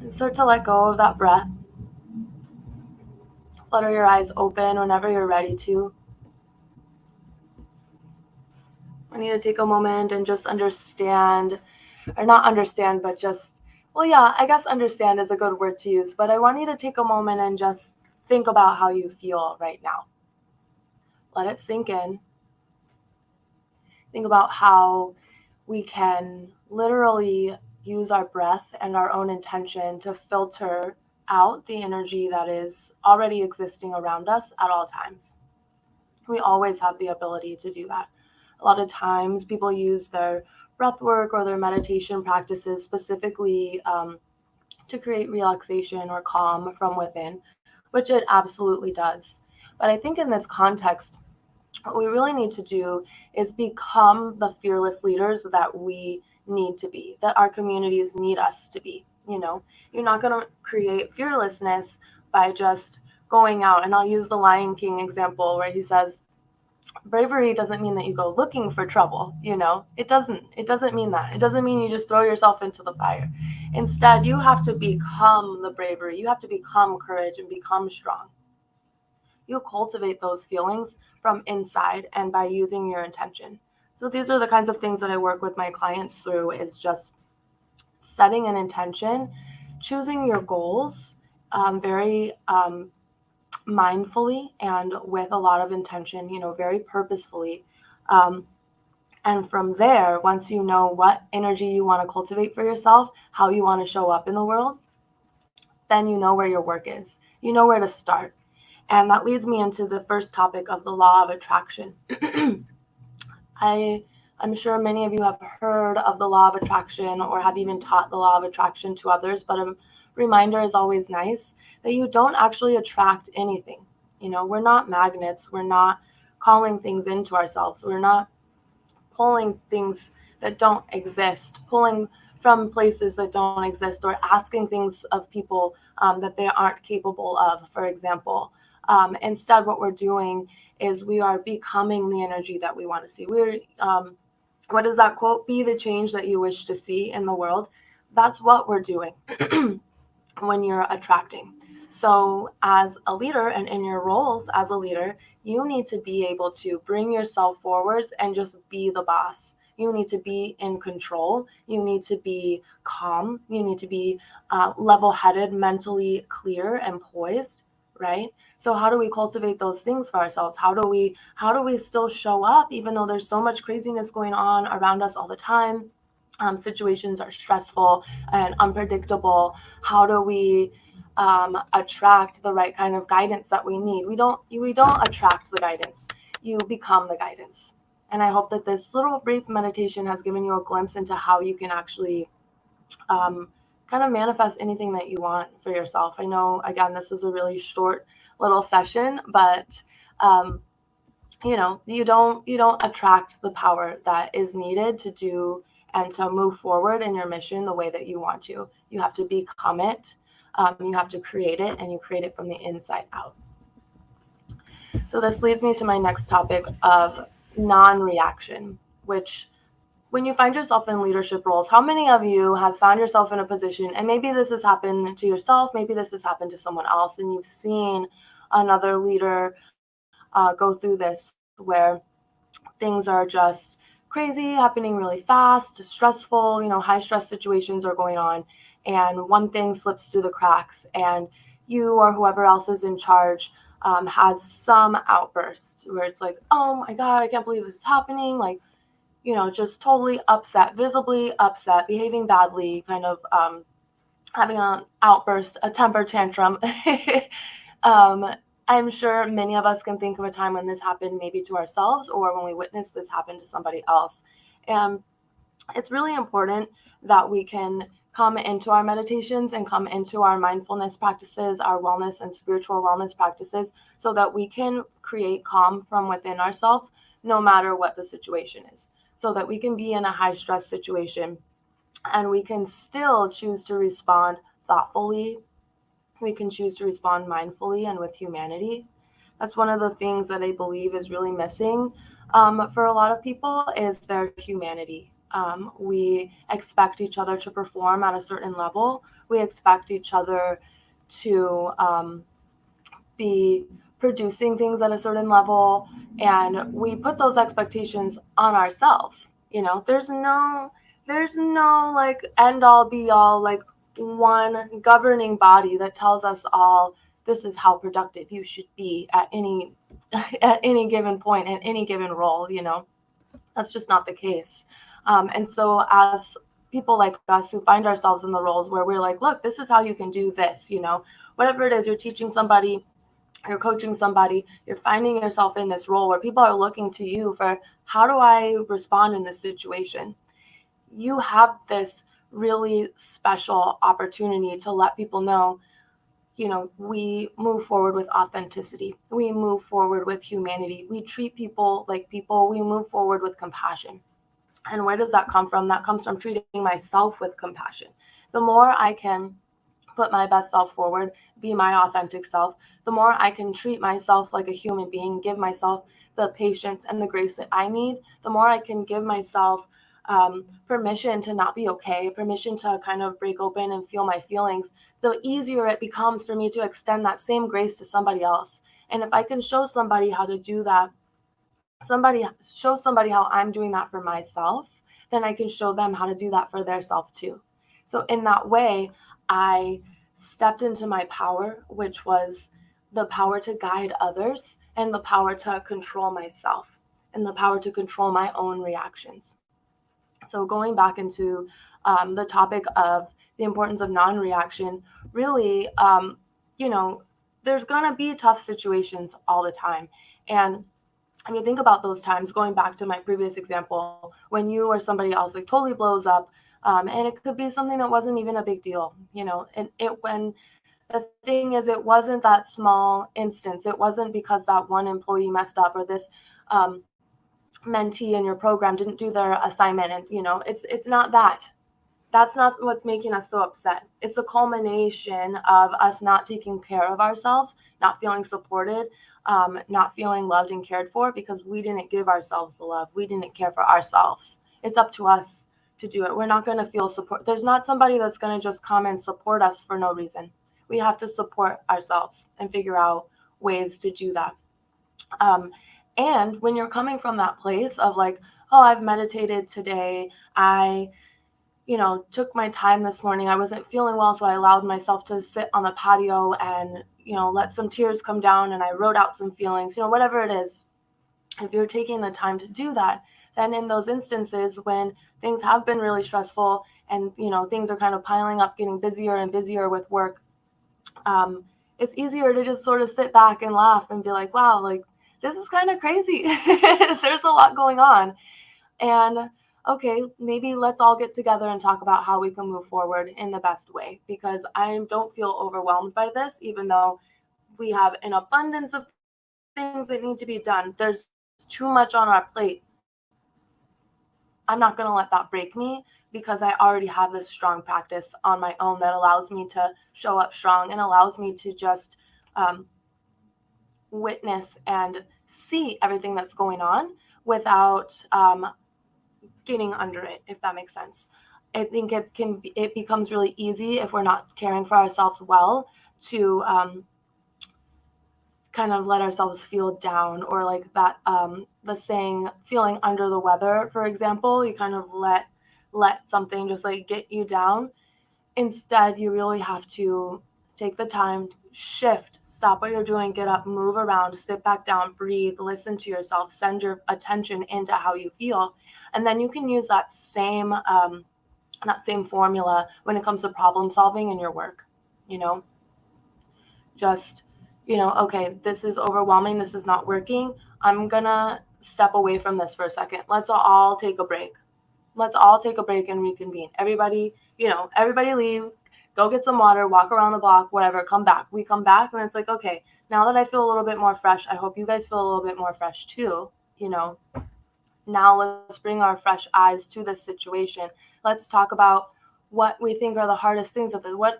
And start to let go of that breath. Flutter your eyes open whenever you're ready to. I need to take a moment and just understand, or not understand, but just Well, yeah, I guess understand is a good word to use, but I want you to take a moment and just think about how you feel right now. Let it sink in. Think about how we can literally use our breath and our own intention to filter out the energy that is already existing around us at all times. We always have the ability to do that. A lot of times people use their breath work or their meditation practices specifically to create relaxation or calm from within, which it absolutely does. But I think in this context, what we really need to do is become the fearless leaders that we need to be, that our communities need us to be. You're not going to create fearlessness by just going out. And I'll use the Lion King example where he says, bravery doesn't mean that you go looking for trouble. It doesn't mean that. It doesn't mean you just throw yourself into the fire. Instead, you have to become the bravery. You have to become courage and become strong. You cultivate those feelings from inside and by using your intention. So these are the kinds of things that I work with my clients through, is just setting an intention, choosing your goals very mindfully and with a lot of intention, very purposefully. Um, and from there, once you know what energy you want to cultivate for yourself, how you want to show up in the world, then you know where your work is. You know where to start. And that leads me into the first topic of the law of attraction. I'm sure many of you have heard of the law of attraction or have even taught the law of attraction to others, but a reminder is always nice that you don't actually attract anything. We're not magnets. We're not calling things into ourselves. We're not pulling things that don't exist, pulling from places that don't exist, or asking things of people that they aren't capable of, for example. Instead, what we're doing is we are becoming the energy that we want to see. What does that quote? Be the change that you wish to see in the world. That's what we're doing when you're attracting. So as a leader and in your roles as a leader, you need to be able to bring yourself forwards and just be the boss. You need to be in control. You need to be calm. You need to be level-headed, mentally clear and poised, right? So how do we cultivate those things for ourselves? How do we still show up even though there's so much craziness going on around us all the time? Situations are stressful and unpredictable. How do we attract the right kind of guidance that we need? We don't attract the guidance. You become the guidance. And I hope that this little brief meditation has given you a glimpse into how you can actually kind of manifest anything that you want for yourself. I know, again, this was a really short little session, but you don't attract the power that is needed to do and to move forward in your mission the way that you want to. You have to become it. You have to create it, and you create it from the inside out. So this leads me to my next topic of non-reaction, which when you find yourself in leadership roles, how many of you have found yourself in a position, and maybe this has happened to yourself, maybe this has happened to someone else, and you've seen another leader go through this where things are just crazy, happening really fast, stressful, high stress situations are going on, and one thing slips through the cracks, and you or whoever else is in charge has some outburst where it's like, oh my God, I can't believe this is happening. Like, just totally upset, visibly upset, behaving badly, kind of having an outburst, a temper tantrum. um, I'm sure many of us can think of a time when this happened maybe to ourselves or when we witnessed this happen to somebody else. And it's really important that we can come into our meditations and come into our mindfulness practices, our wellness and spiritual wellness practices, so that we can create calm from within ourselves, no matter what the situation is, so that we can be in a high stress situation and we can still choose to respond thoughtfully. We can choose to respond mindfully and with humanity. That's one of the things that I believe is really missing for a lot of people, is their humanity. We expect each other to perform at a certain level. We expect each other to be producing things at a certain level, and we put those expectations on ourselves. There's no like end all be all, like one governing body that tells us all this is how productive you should be at any at any given point, at any given role. That's just not the case. And so as people like us who find ourselves in the roles where we're like, look, this is how you can do this, whatever it is, you're teaching somebody, you're coaching somebody, you're finding yourself in this role where people are looking to you for how do I respond in this situation? You have this really special opportunity to let people know, we move forward with authenticity. We move forward with humanity. We treat people like people. We move forward with compassion. And where does that come from? That comes from treating myself with compassion. The more I can put my best self forward, be my authentic self, the more I can treat myself like a human being, give myself the patience and the grace that I need, the more I can give myself permission to not be okay, permission to kind of break open and feel my feelings, the easier it becomes for me to extend that same grace to somebody else. And if I can show somebody how to do that, show somebody how I'm doing that for myself, then I can show them how to do that for their self too. So in that way, I stepped into my power, which was the power to guide others and the power to control myself and the power to control my own reactions. So going back into the topic of the importance of non-reaction, really, there's gonna be tough situations all the time. And I mean, think about those times, going back to my previous example, when you or somebody else like totally blows up, and it could be something that wasn't even a big deal, and when the thing is, it wasn't that small instance. It wasn't because that one employee messed up, or this um, mentee in your program didn't do their assignment, and it's not that. That's not what's making us so upset. It's a culmination of us not taking care of ourselves, not feeling supported, not feeling loved and cared for because we didn't give ourselves the love. We didn't care for ourselves. It's up to us to do it. We're not going to feel support. There's not somebody that's going to just come and support us for no reason. We have to support ourselves and figure out ways to do that. Um, and when you're coming from that place of like, oh, I've meditated today, I took my time this morning. I wasn't feeling well, so I allowed myself to sit on the patio and, let some tears come down, and I wrote out some feelings, whatever it is. If you're taking the time to do that, then in those instances when things have been really stressful and, things are kind of piling up, getting busier and busier with work, it's easier to just sort of sit back and laugh and be like, wow, like, this is kind of crazy. There's a lot going on. And okay, maybe let's all get together and talk about how we can move forward in the best way, because I don't feel overwhelmed by this, even though we have an abundance of things that need to be done. There's too much on our plate. I'm not going to let that break me, because I already have this strong practice on my own that allows me to show up strong and allows me to just um, witness and see everything that's going on without getting under it, if that makes sense. I think it becomes really easy if we're not caring for ourselves well to kind of let ourselves feel down, or like that the saying feeling under the weather, for example. You kind of let something just like get you down. Instead, you really have to take the time, shift, stop what you're doing, get up, move around, sit back down, breathe, listen to yourself, send your attention into how you feel. And then you can use that same formula when it comes to problem solving in your work. You know, just, okay, this is overwhelming, this is not working. I'm gonna step away from this for a second. Let's all take a break. Let's all take a break and reconvene. Everybody leave, go get some water, walk around the block, whatever, come back. We come back and it's like, okay, now that I feel a little bit more fresh, I hope you guys feel a little bit more fresh too. Now let's bring our fresh eyes to this situation. Let's talk about what we think are the hardest things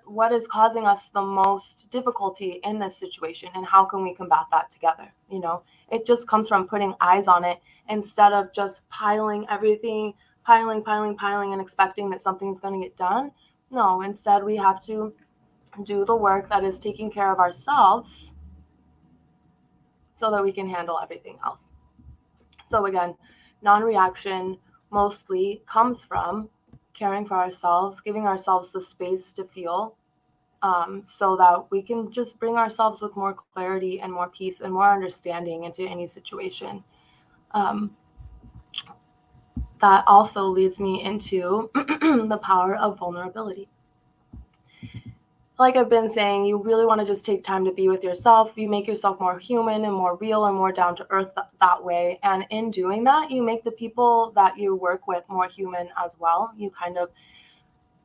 what is causing us the most difficulty in this situation, and how can we combat that together. It just comes from putting eyes on it instead of just piling everything, piling and expecting that something's going to get done. No, instead we have to do the work that is taking care of ourselves so that we can handle everything else. So again, non-reaction mostly comes from caring for ourselves, giving ourselves the space to feel, so that we can just bring ourselves with more clarity and more peace and more understanding into any situation. Um, that also leads me into the power of vulnerability. Like I've been saying, you really want to just take time to be with yourself. You make yourself more human and more real and more down to earth that way. And in doing that, you make the people that you work with more human as well. You kind of,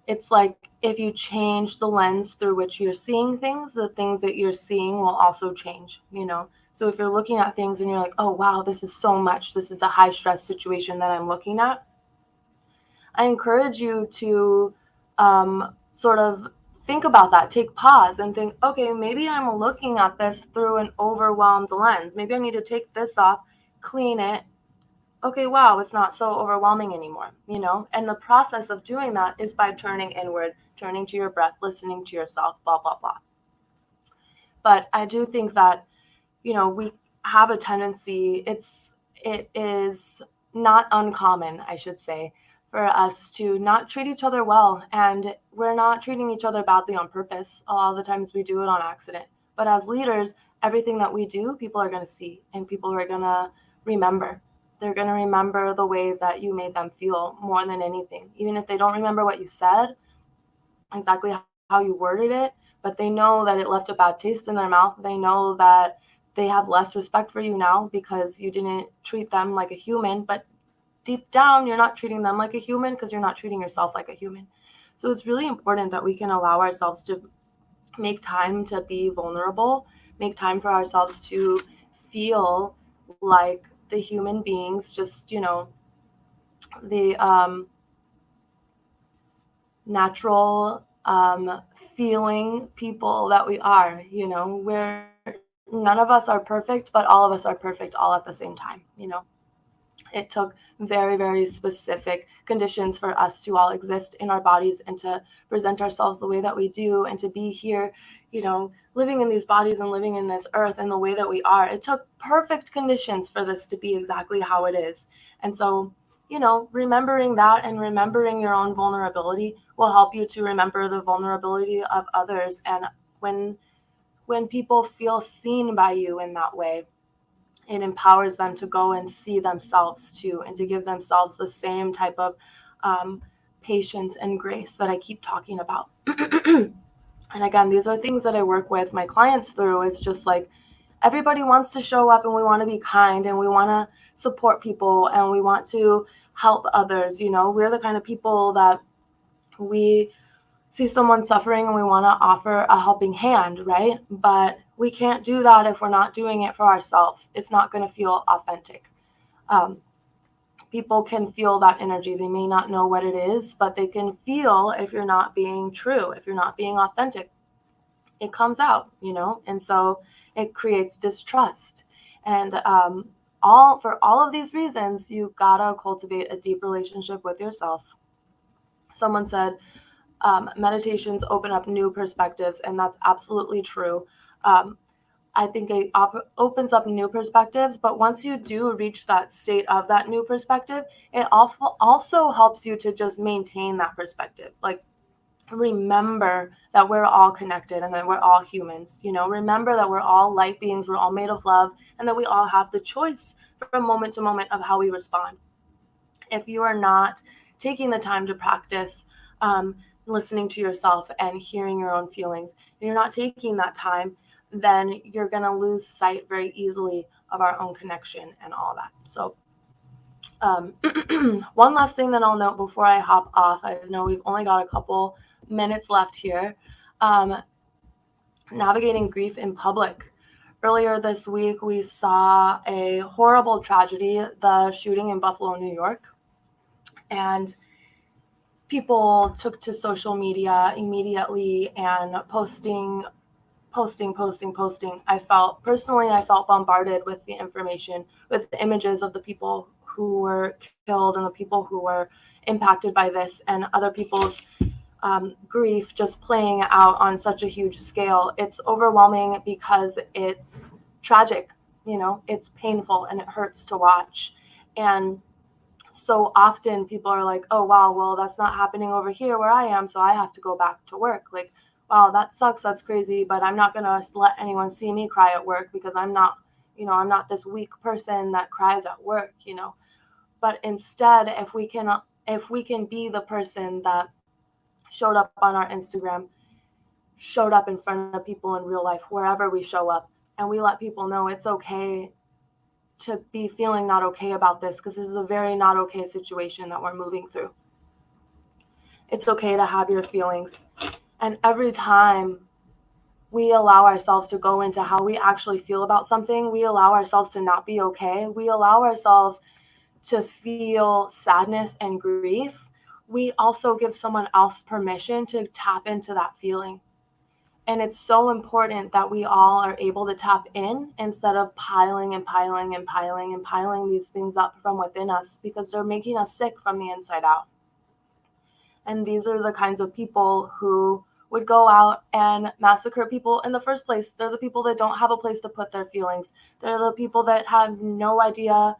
it's like if you change the lens through which you're seeing things, the things that you're seeing will also change, you know? So if you're looking at things and you're like, oh, wow, this is so much. This is a high stress situation that I'm looking at. I encourage you to sort of think about that. Take pause and think, okay, maybe I'm looking at this through an overwhelmed lens. Maybe I need to take this off, clean it. Okay, wow, it's not so overwhelming anymore, you know? And the process of doing that is by turning inward, turning to your breath, listening to yourself, blah, blah, blah. But I do think that, you know, we have a tendency, it is not uncommon, I should say, for us to not treat each other well. And we're not treating each other badly on purpose. A lot of the times we do it on accident. But as leaders, everything that we do, people are going to see and people are going to remember. They're going to remember the way that you made them feel more than anything. Even if they don't remember what you said, exactly how you worded it, but they know that it left a bad taste in their mouth. They know that they have less respect for you now because you didn't treat them like a human, but deep down, you're not treating them like a human because you're not treating yourself like a human. So it's really important that we can allow ourselves to make time to be vulnerable, make time for ourselves to feel like the human beings, just, you know, the natural feeling people that we are. You know, we're none of us are perfect, but all of us are perfect all at the same time, you know. It took very, very specific conditions for us to all exist in our bodies and to present ourselves the way that we do and to be here, you know, living in these bodies and living in this earth and the way that we are. It took perfect conditions for this to be exactly how it is. And so, you know, remembering that and remembering your own vulnerability will help you to remember the vulnerability of others. And when people feel seen by you in that way, it empowers them to go and see themselves too, and to give themselves the same type of patience and grace that I keep talking about. And again, these are things that I work with my clients through. It's just like everybody wants to show up and we want to be kind and we want to support people and we want to help others. You know, we're the kind of people that we see someone suffering and we want to offer a helping hand, right? But we can't do that if we're not doing it for ourselves. It's not going to feel authentic. People can feel that energy. They may not know what it is, but they can feel if you're not being true, if you're not being authentic. It comes out, you know, and so it creates distrust. And for all of these reasons, you gotta cultivate a deep relationship with yourself. Someone said, meditations open up new perspectives, and that's absolutely true. I think it opens up new perspectives, but once you do reach that state of that new perspective, it also helps you to just maintain that perspective. Like, remember that we're all connected and that we're all humans. You know, remember that we're all light beings, we're all made of love, and that we all have the choice from moment to moment of how we respond. If you are not taking the time to practice listening to yourself and hearing your own feelings, and you're not taking that time, then you're going to lose sight very easily of our own connection and all that. So one last thing that I'll note before I hop off, I know we've only got a couple minutes left here. Navigating grief in public. Earlier this week, we saw a horrible tragedy, the shooting in Buffalo, New York. And people took to social media immediately and posting. I felt bombarded with the information, with the images of the people who were killed and the people who were impacted by this, and other people's grief just playing out on such a huge scale. It's overwhelming because it's tragic, you know, it's painful and it hurts to watch. And so often people are like, oh wow, well that's not happening over here where I am, so I have to go back to work. Like, wow, that sucks, that's crazy, but I'm not gonna let anyone see me cry at work because I'm not, I'm not this weak person that cries at work. But instead, if we can be the person that showed up on our Instagram, showed up in front of people in real life, wherever we show up, and we let people know it's okay to be feeling not okay about this, because this is a very not okay situation that we're moving through. It's okay to have your feelings. And every time we allow ourselves to go into how we actually feel about something, we allow ourselves to not be okay, we allow ourselves to feel sadness and grief, we also give someone else permission to tap into that feeling. And it's so important that we all are able to tap in instead of piling and piling and piling and piling these things up from within us, because they're making us sick from the inside out. And these are the kinds of people who would go out and massacre people in the first place. They're the people that don't have a place to put their feelings. They're the people that have no idea,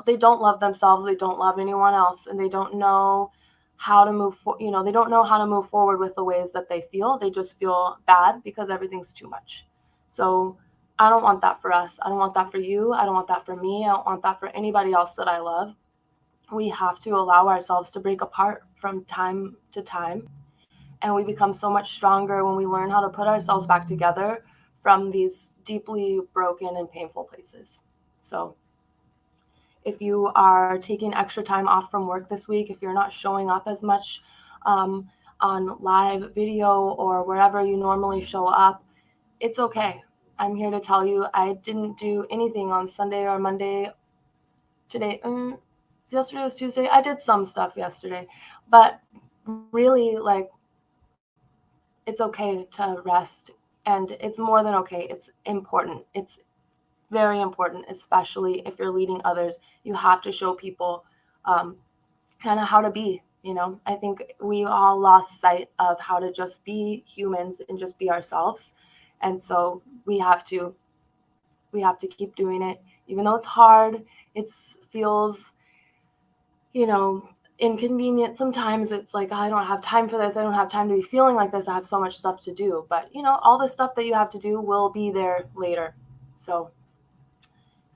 they don't love themselves, they don't love anyone else, and they don't know how to they don't know how to move forward with the ways that they feel. They just feel bad because everything's too much. So I don't want that for us. I don't want that for you. I don't want that for me. I don't want that for anybody else that I love. We have to allow ourselves to break apart from time to time, and we become so much stronger when we learn how to put ourselves back together from these deeply broken and painful places. So if you are taking extra time off from work this week, if you're not showing up as much um, on live video or wherever you normally show up, it's okay. I'm here to tell you I didn't do anything on Sunday or Monday. Today, yesterday was Tuesday. I did some stuff yesterday, but really, like, it's okay to rest, and it's more than okay. It's important. It's very important, especially if you're leading others. You have to show people kind of how to be. I think we all lost sight of how to just be humans and just be ourselves, and so we have to keep doing it, even though it's hard. It feels, inconvenient sometimes. It's like, I don't have time for this, I don't have time to be feeling like this, I have so much stuff to do. But all the stuff that you have to do will be there later. So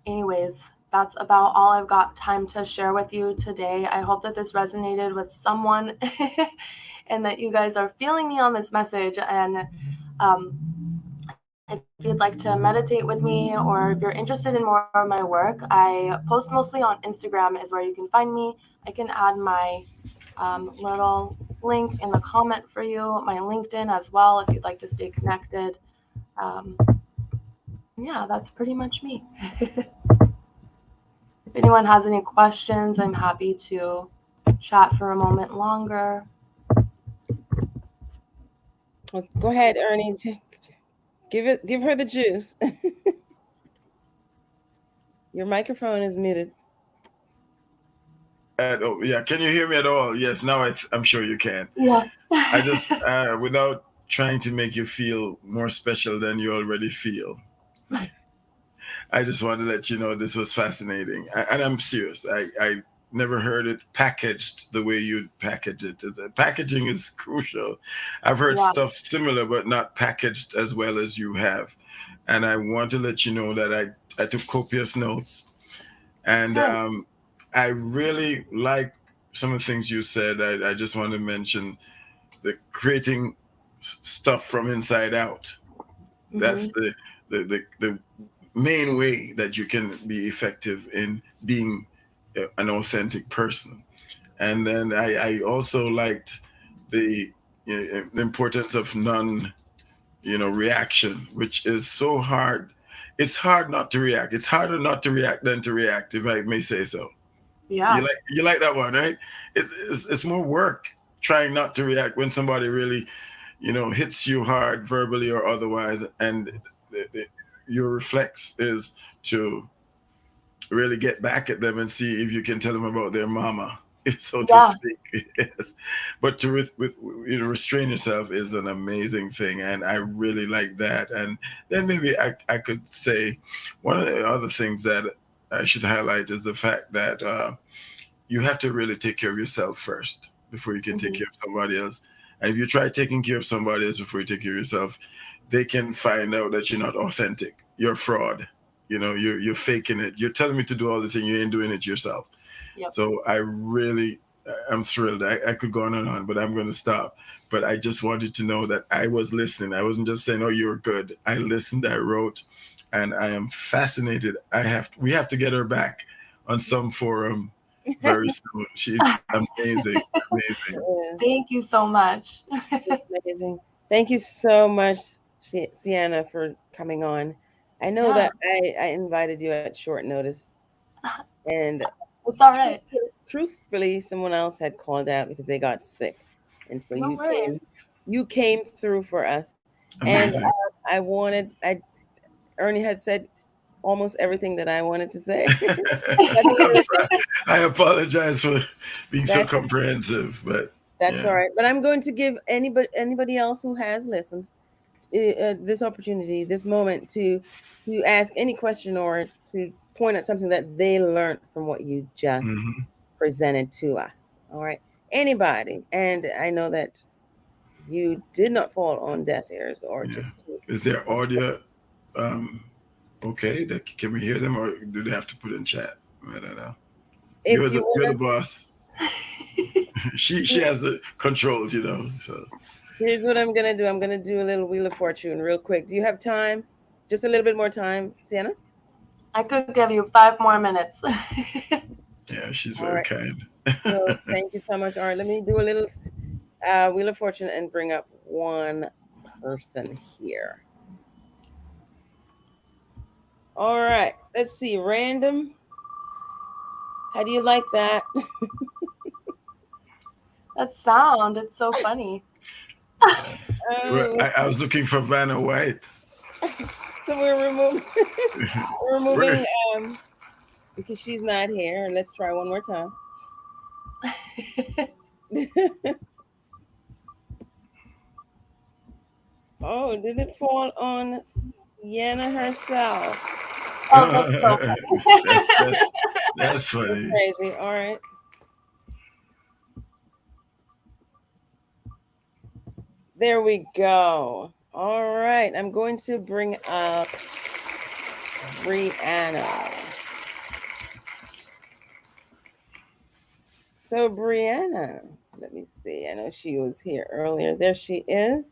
anyways, that's about all I've got time to share with you today. I hope that this resonated with someone and that you guys are feeling me on this message. And if you'd like to meditate with me, or if you're interested in more of my work, I post mostly on Instagram is where you can find me. I can add my little link in the comment for you, my LinkedIn as well, if you'd like to stay connected. Yeah, that's pretty much me. If anyone has any questions, I'm happy to chat for a moment longer. Well, go ahead, Ernie. Give her the juice. Your microphone is muted. Yeah, can you hear me at all? Yes, now I'm sure you can. Yeah. I just, without trying to make you feel more special than you already feel, I just want to let you know this was fascinating. And I'm serious. I never heard it packaged the way you'd package it. Packaging is crucial. I've heard Yeah. stuff similar, but not packaged as well as you have. And I want to let you know that I took copious notes. And I really like some of the things you said. I just want to mention the creating stuff from inside out. Mm-hmm. That's the main way that you can be effective in being an authentic person. And then I also liked the, the importance of reaction, which is so hard. It's hard not to react. It's harder not to react than to react, if I may say so. Yeah. You like that one, right? It's more work trying not to react when somebody really, hits you hard verbally or otherwise, and your reflex is to really get back at them and see if you can tell them about their mama, so to speak. Yes. But to restrain yourself is an amazing thing, and I really like that. And then maybe I could say one of the other things that I should highlight is the fact that you have to really take care of yourself first before you can take Mhm. care of somebody else. And if you try taking care of somebody else before you take care of yourself, they can find out that you're not authentic. You're a fraud. You're faking it. You're telling me to do all this and you ain't doing it yourself. Yep. So I'm thrilled. I could go on and on, but I'm going to stop. But I just wanted to know that I was listening. I wasn't just saying, "Oh, you're good." I listened. I wrote, and I am fascinated. We have to get her back on some forum very soon. She's amazing, amazing. Yeah, Thank you so much. it's amazing. Thank you so much, Sienna, for coming on. I know Yeah, that I invited you at short notice, and it's all right. truthfully, someone else had called out because they got sick, and so No worries. you came through for us. And Amazing. Ernie had said almost everything that I wanted to say. That's I'm sorry. I apologize for being so that's comprehensive, but that's yeah. all right. But I'm going to give anybody else who has listened this opportunity, this moment to ask any question or to point at something that they learned from what you just Hmm. presented to us. All right, anybody, and I know that you did not fall on deaf ears or Yeah. just Is there audio? Um, okay. Can we hear them, or do they have to put in chat? I don't know. if you You're the want boss. She to. has the controls, So Here's what I'm gonna do. I'm gonna do a little Wheel of Fortune real quick. Do you have time? Just a little bit more time, Sienna? I could give you 5 more minutes. yeah, she's All very right. kind. So thank you so much. All right, let me do a little Wheel of Fortune and bring up one person here. All right, let's see. Random. How do you like that? That sound, it's so funny. Well, Oh, I was looking for Vanna White. so we're removing we're Where? removing because she's not here. Let's try one more time. Oh, did it fall on Sienna herself? Oh, that's so that's funny. that's that's That's funny. crazy. All right. There we go. All right. I'm going to bring up Brianna. So, Brianna, let me see. I know she was here earlier. There she is.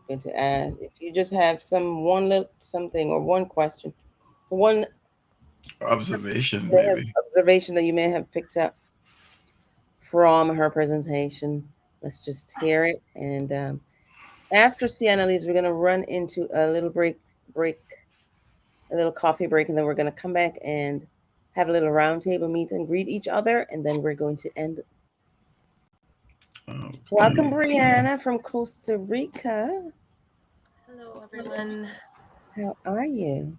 I'm going to add, if you just have one little something or one question, one Observation, maybe. observation that you may have picked up from her presentation, let's just hear it. And after Sienna leaves, we're going to run into a little break, a little coffee break, and then we're going to come back and have a little roundtable meet and greet each other, and then we're going to end. Welcome, Okay. Brianna from Costa Rica. Hello, everyone. How are you?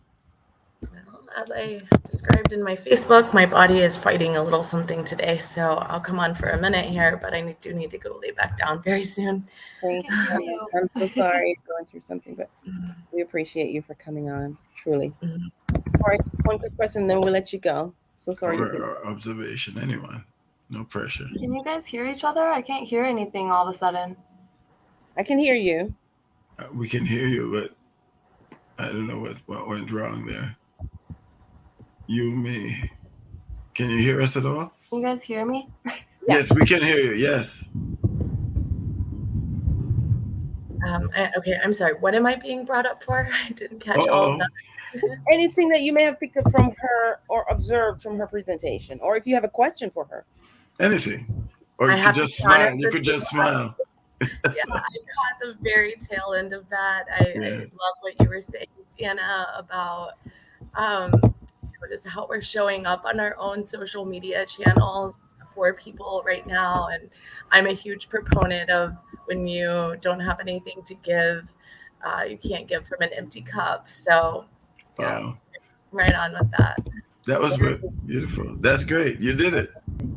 Well, as I described in my Facebook, my body is fighting a little something today, so I'll come on for a minute here, but I do need to go lay back down very soon. Thank Can hear you. you. I'm so sorry you're going through something, but we appreciate you for coming on, truly. Mhm. All right, just one quick question, then we'll let you go. So sorry. Or observation, anyone. No pressure. Can you guys hear each other? I can't hear anything all of a sudden. I can hear you. We can hear you, but I don't know what went wrong there. You, me. Can you hear us at all? Can you guys hear me? Yeah. Yes, we can hear you. Yes. Okay, I'm sorry. What am I being brought up for? I didn't catch all of that. Just anything that you may have picked up from her or observed from her presentation, or if you have a question for her. Anything. Or I you could have to just be smile. honest You with could you. just smile. Yeah, I caught the very tail end of that. I Yeah. love what you were saying, Sienna, about just how we're showing up on our own social media channels for people right now. And I'm a huge proponent of when you don't have anything to give, you can't give from an empty cup. So, yeah, right on with that. That was beautiful. That's great. You did it.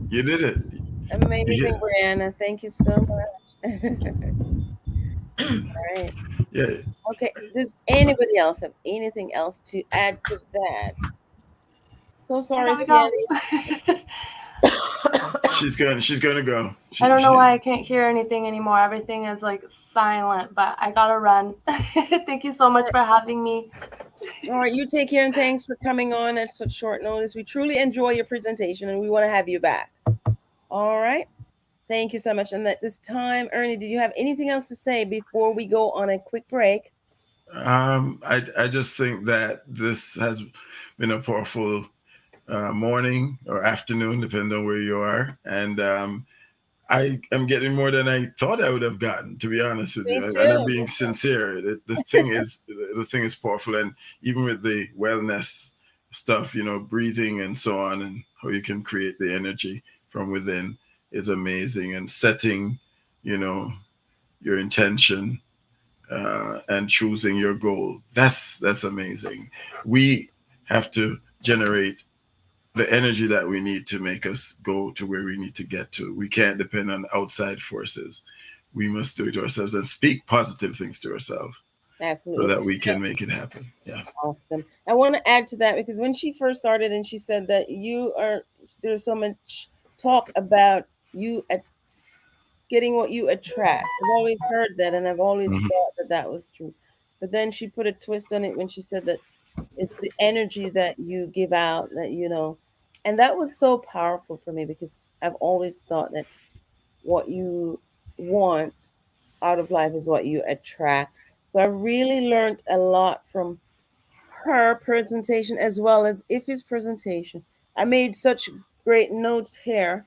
You did it. Amazing, Brianna. Thank you so much. All right. Yeah. Okay. Does anybody else have anything else to add to that? So I sorry, gotta Sandy. go. She's gonna go. I don't know She why I can't hear anything anymore. Everything is like silent, but I gotta run. Thank you so much for having me. All right, you take care and thanks for coming on at such short notice. We truly enjoy your presentation and we want to have you back. All right. Thank you so much. And at this time, Ernie, did you have anything else to say before we go on a quick break? I just think that this has been a powerful morning or afternoon, depending on where you are, and I am getting more than I thought I would have gotten, to be honest with Me you. And I'm too. being sincere. The thing is powerful, and even with the wellness stuff, breathing and so on, and how you can create the energy from within is amazing. And setting, you know, your intention and choosing your goal. That's amazing. We have to generate the energy that we need to make us go to where we need to get to. We can't depend on outside forces. We must do it ourselves and speak positive things to ourselves so Absolutely. that we can make it happen. Yeah. Awesome. I want to add to that because when she first started and she said that there's so much talk about you at getting what you attract. I've always heard that and I've always Mhm. thought that that was true. But then she put a twist on it when she said that it's the energy that you give out and that was so powerful for me because I've always thought that what you want out of life is what you attract. So I really learned a lot from her presentation as well as Iffy's presentation. I made such great notes here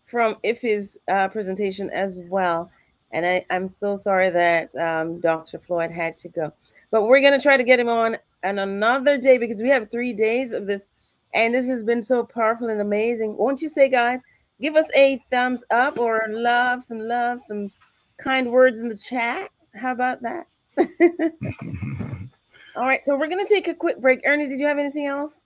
from Iffy's presentation as well. And I'm so sorry that Dr. Floyd had to go. But we're going to try to get him on another day because we have 3 days of this. And this has been so powerful and amazing. Won't you say, guys, give us a thumbs up or love, some kind words in the chat? How about that? All right. So we're going to take a quick break. Ernie, did you have anything else?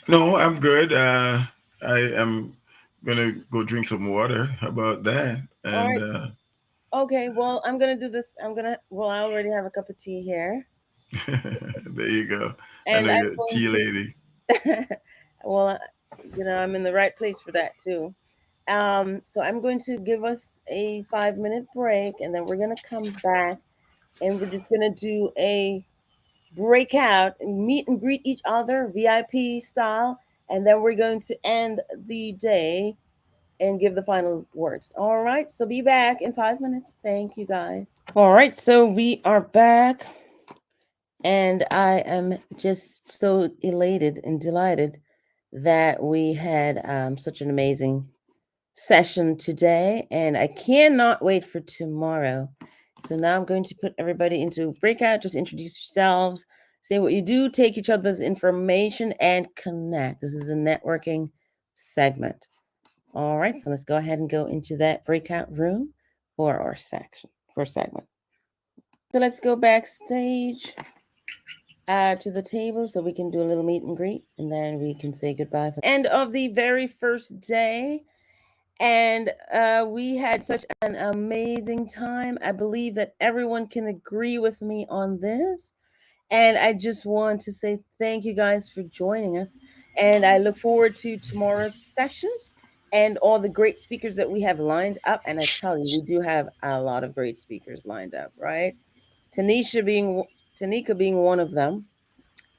No, I'm good. I am gonna go drink some water. How about that? All And right. Okay. Well, I'm going to do this. I already have a cup of tea here. there you go. I And know I'm you're a going tea to lady. well, I'm in the right place for that too. So I'm going to give us a 5 minute break, and then we're gonna come back, and we're just gonna do a breakout and meet and greet each other, VIP style, and then we're going to end the day and give the final words. All right. So be back in 5 minutes. Thank you, guys. All right. So we are back. And I am just so elated and delighted that we had such an amazing session today. And I cannot wait for tomorrow. So now I'm going to put everybody into breakout. Just introduce yourselves, say what you do, take each other's information, and connect. This is a networking segment. All right. So let's go ahead and go into that breakout room for our section, for segment. So let's go backstage to the table so we can do a little meet and greet and then we can say goodbye for the end of the very first day. And we had such an amazing time. I believe that everyone can agree with me on this. And I just want to say thank you guys for joining us. And I look forward to tomorrow's sessions and all the great speakers that we have lined up. And I tell you, we do have a lot of great speakers lined up, right? Tanisha being Tanika being one of them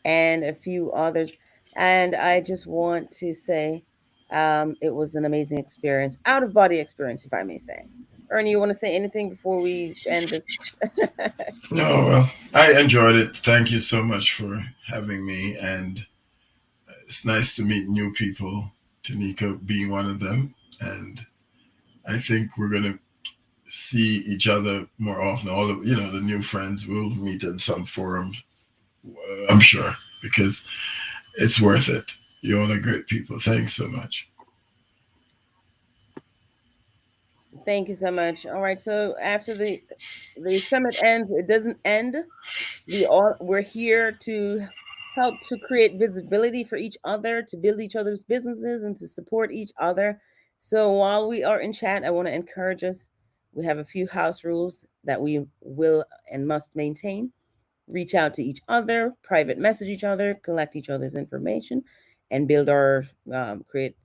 and a few others. And I just want to say it was an amazing experience, out of body experience, if I may say. Ernie, you want to say anything before we end this? No, well, I enjoyed it. Thank you so much for having me, and it's nice to meet new people. Tanika being one of them, and I think we're gonna see each other more often. All of the new friends will meet in some forums, I'm sure, because it's worth it. You all are great people. Thanks so much. Thank you so much. All right, so after the summit ends, it doesn't end. We're here to help to create visibility for each other, to build each other's businesses, and to support each other. So while we are in chat, I want to encourage us. We have a few house rules that we will and must maintain. reach out to each other, private message each other, collect each other's information, and build our create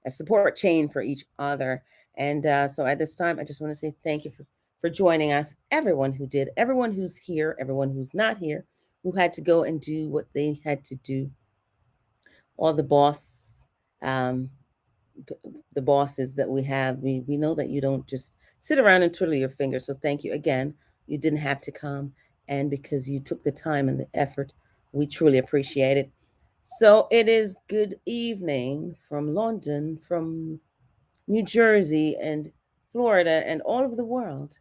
a support chain for each other. And so at this time, I just want to say thank you for joining us. Everyone who did, everyone who's here, everyone who's not here, who had to go and do what they had to do, all the um, the bosses that we have. We know that you don't just sit around and twiddle your fingers. So thank you again. You didn't have to come, and because you took the time and the effort, we truly appreciate it. So it is good evening from London, from New Jersey, and Florida, and all over the world.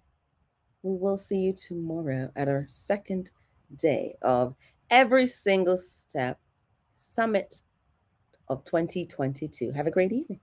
We will see you tomorrow at our second day of Every Single Step Summit of 2022. Have a great evening.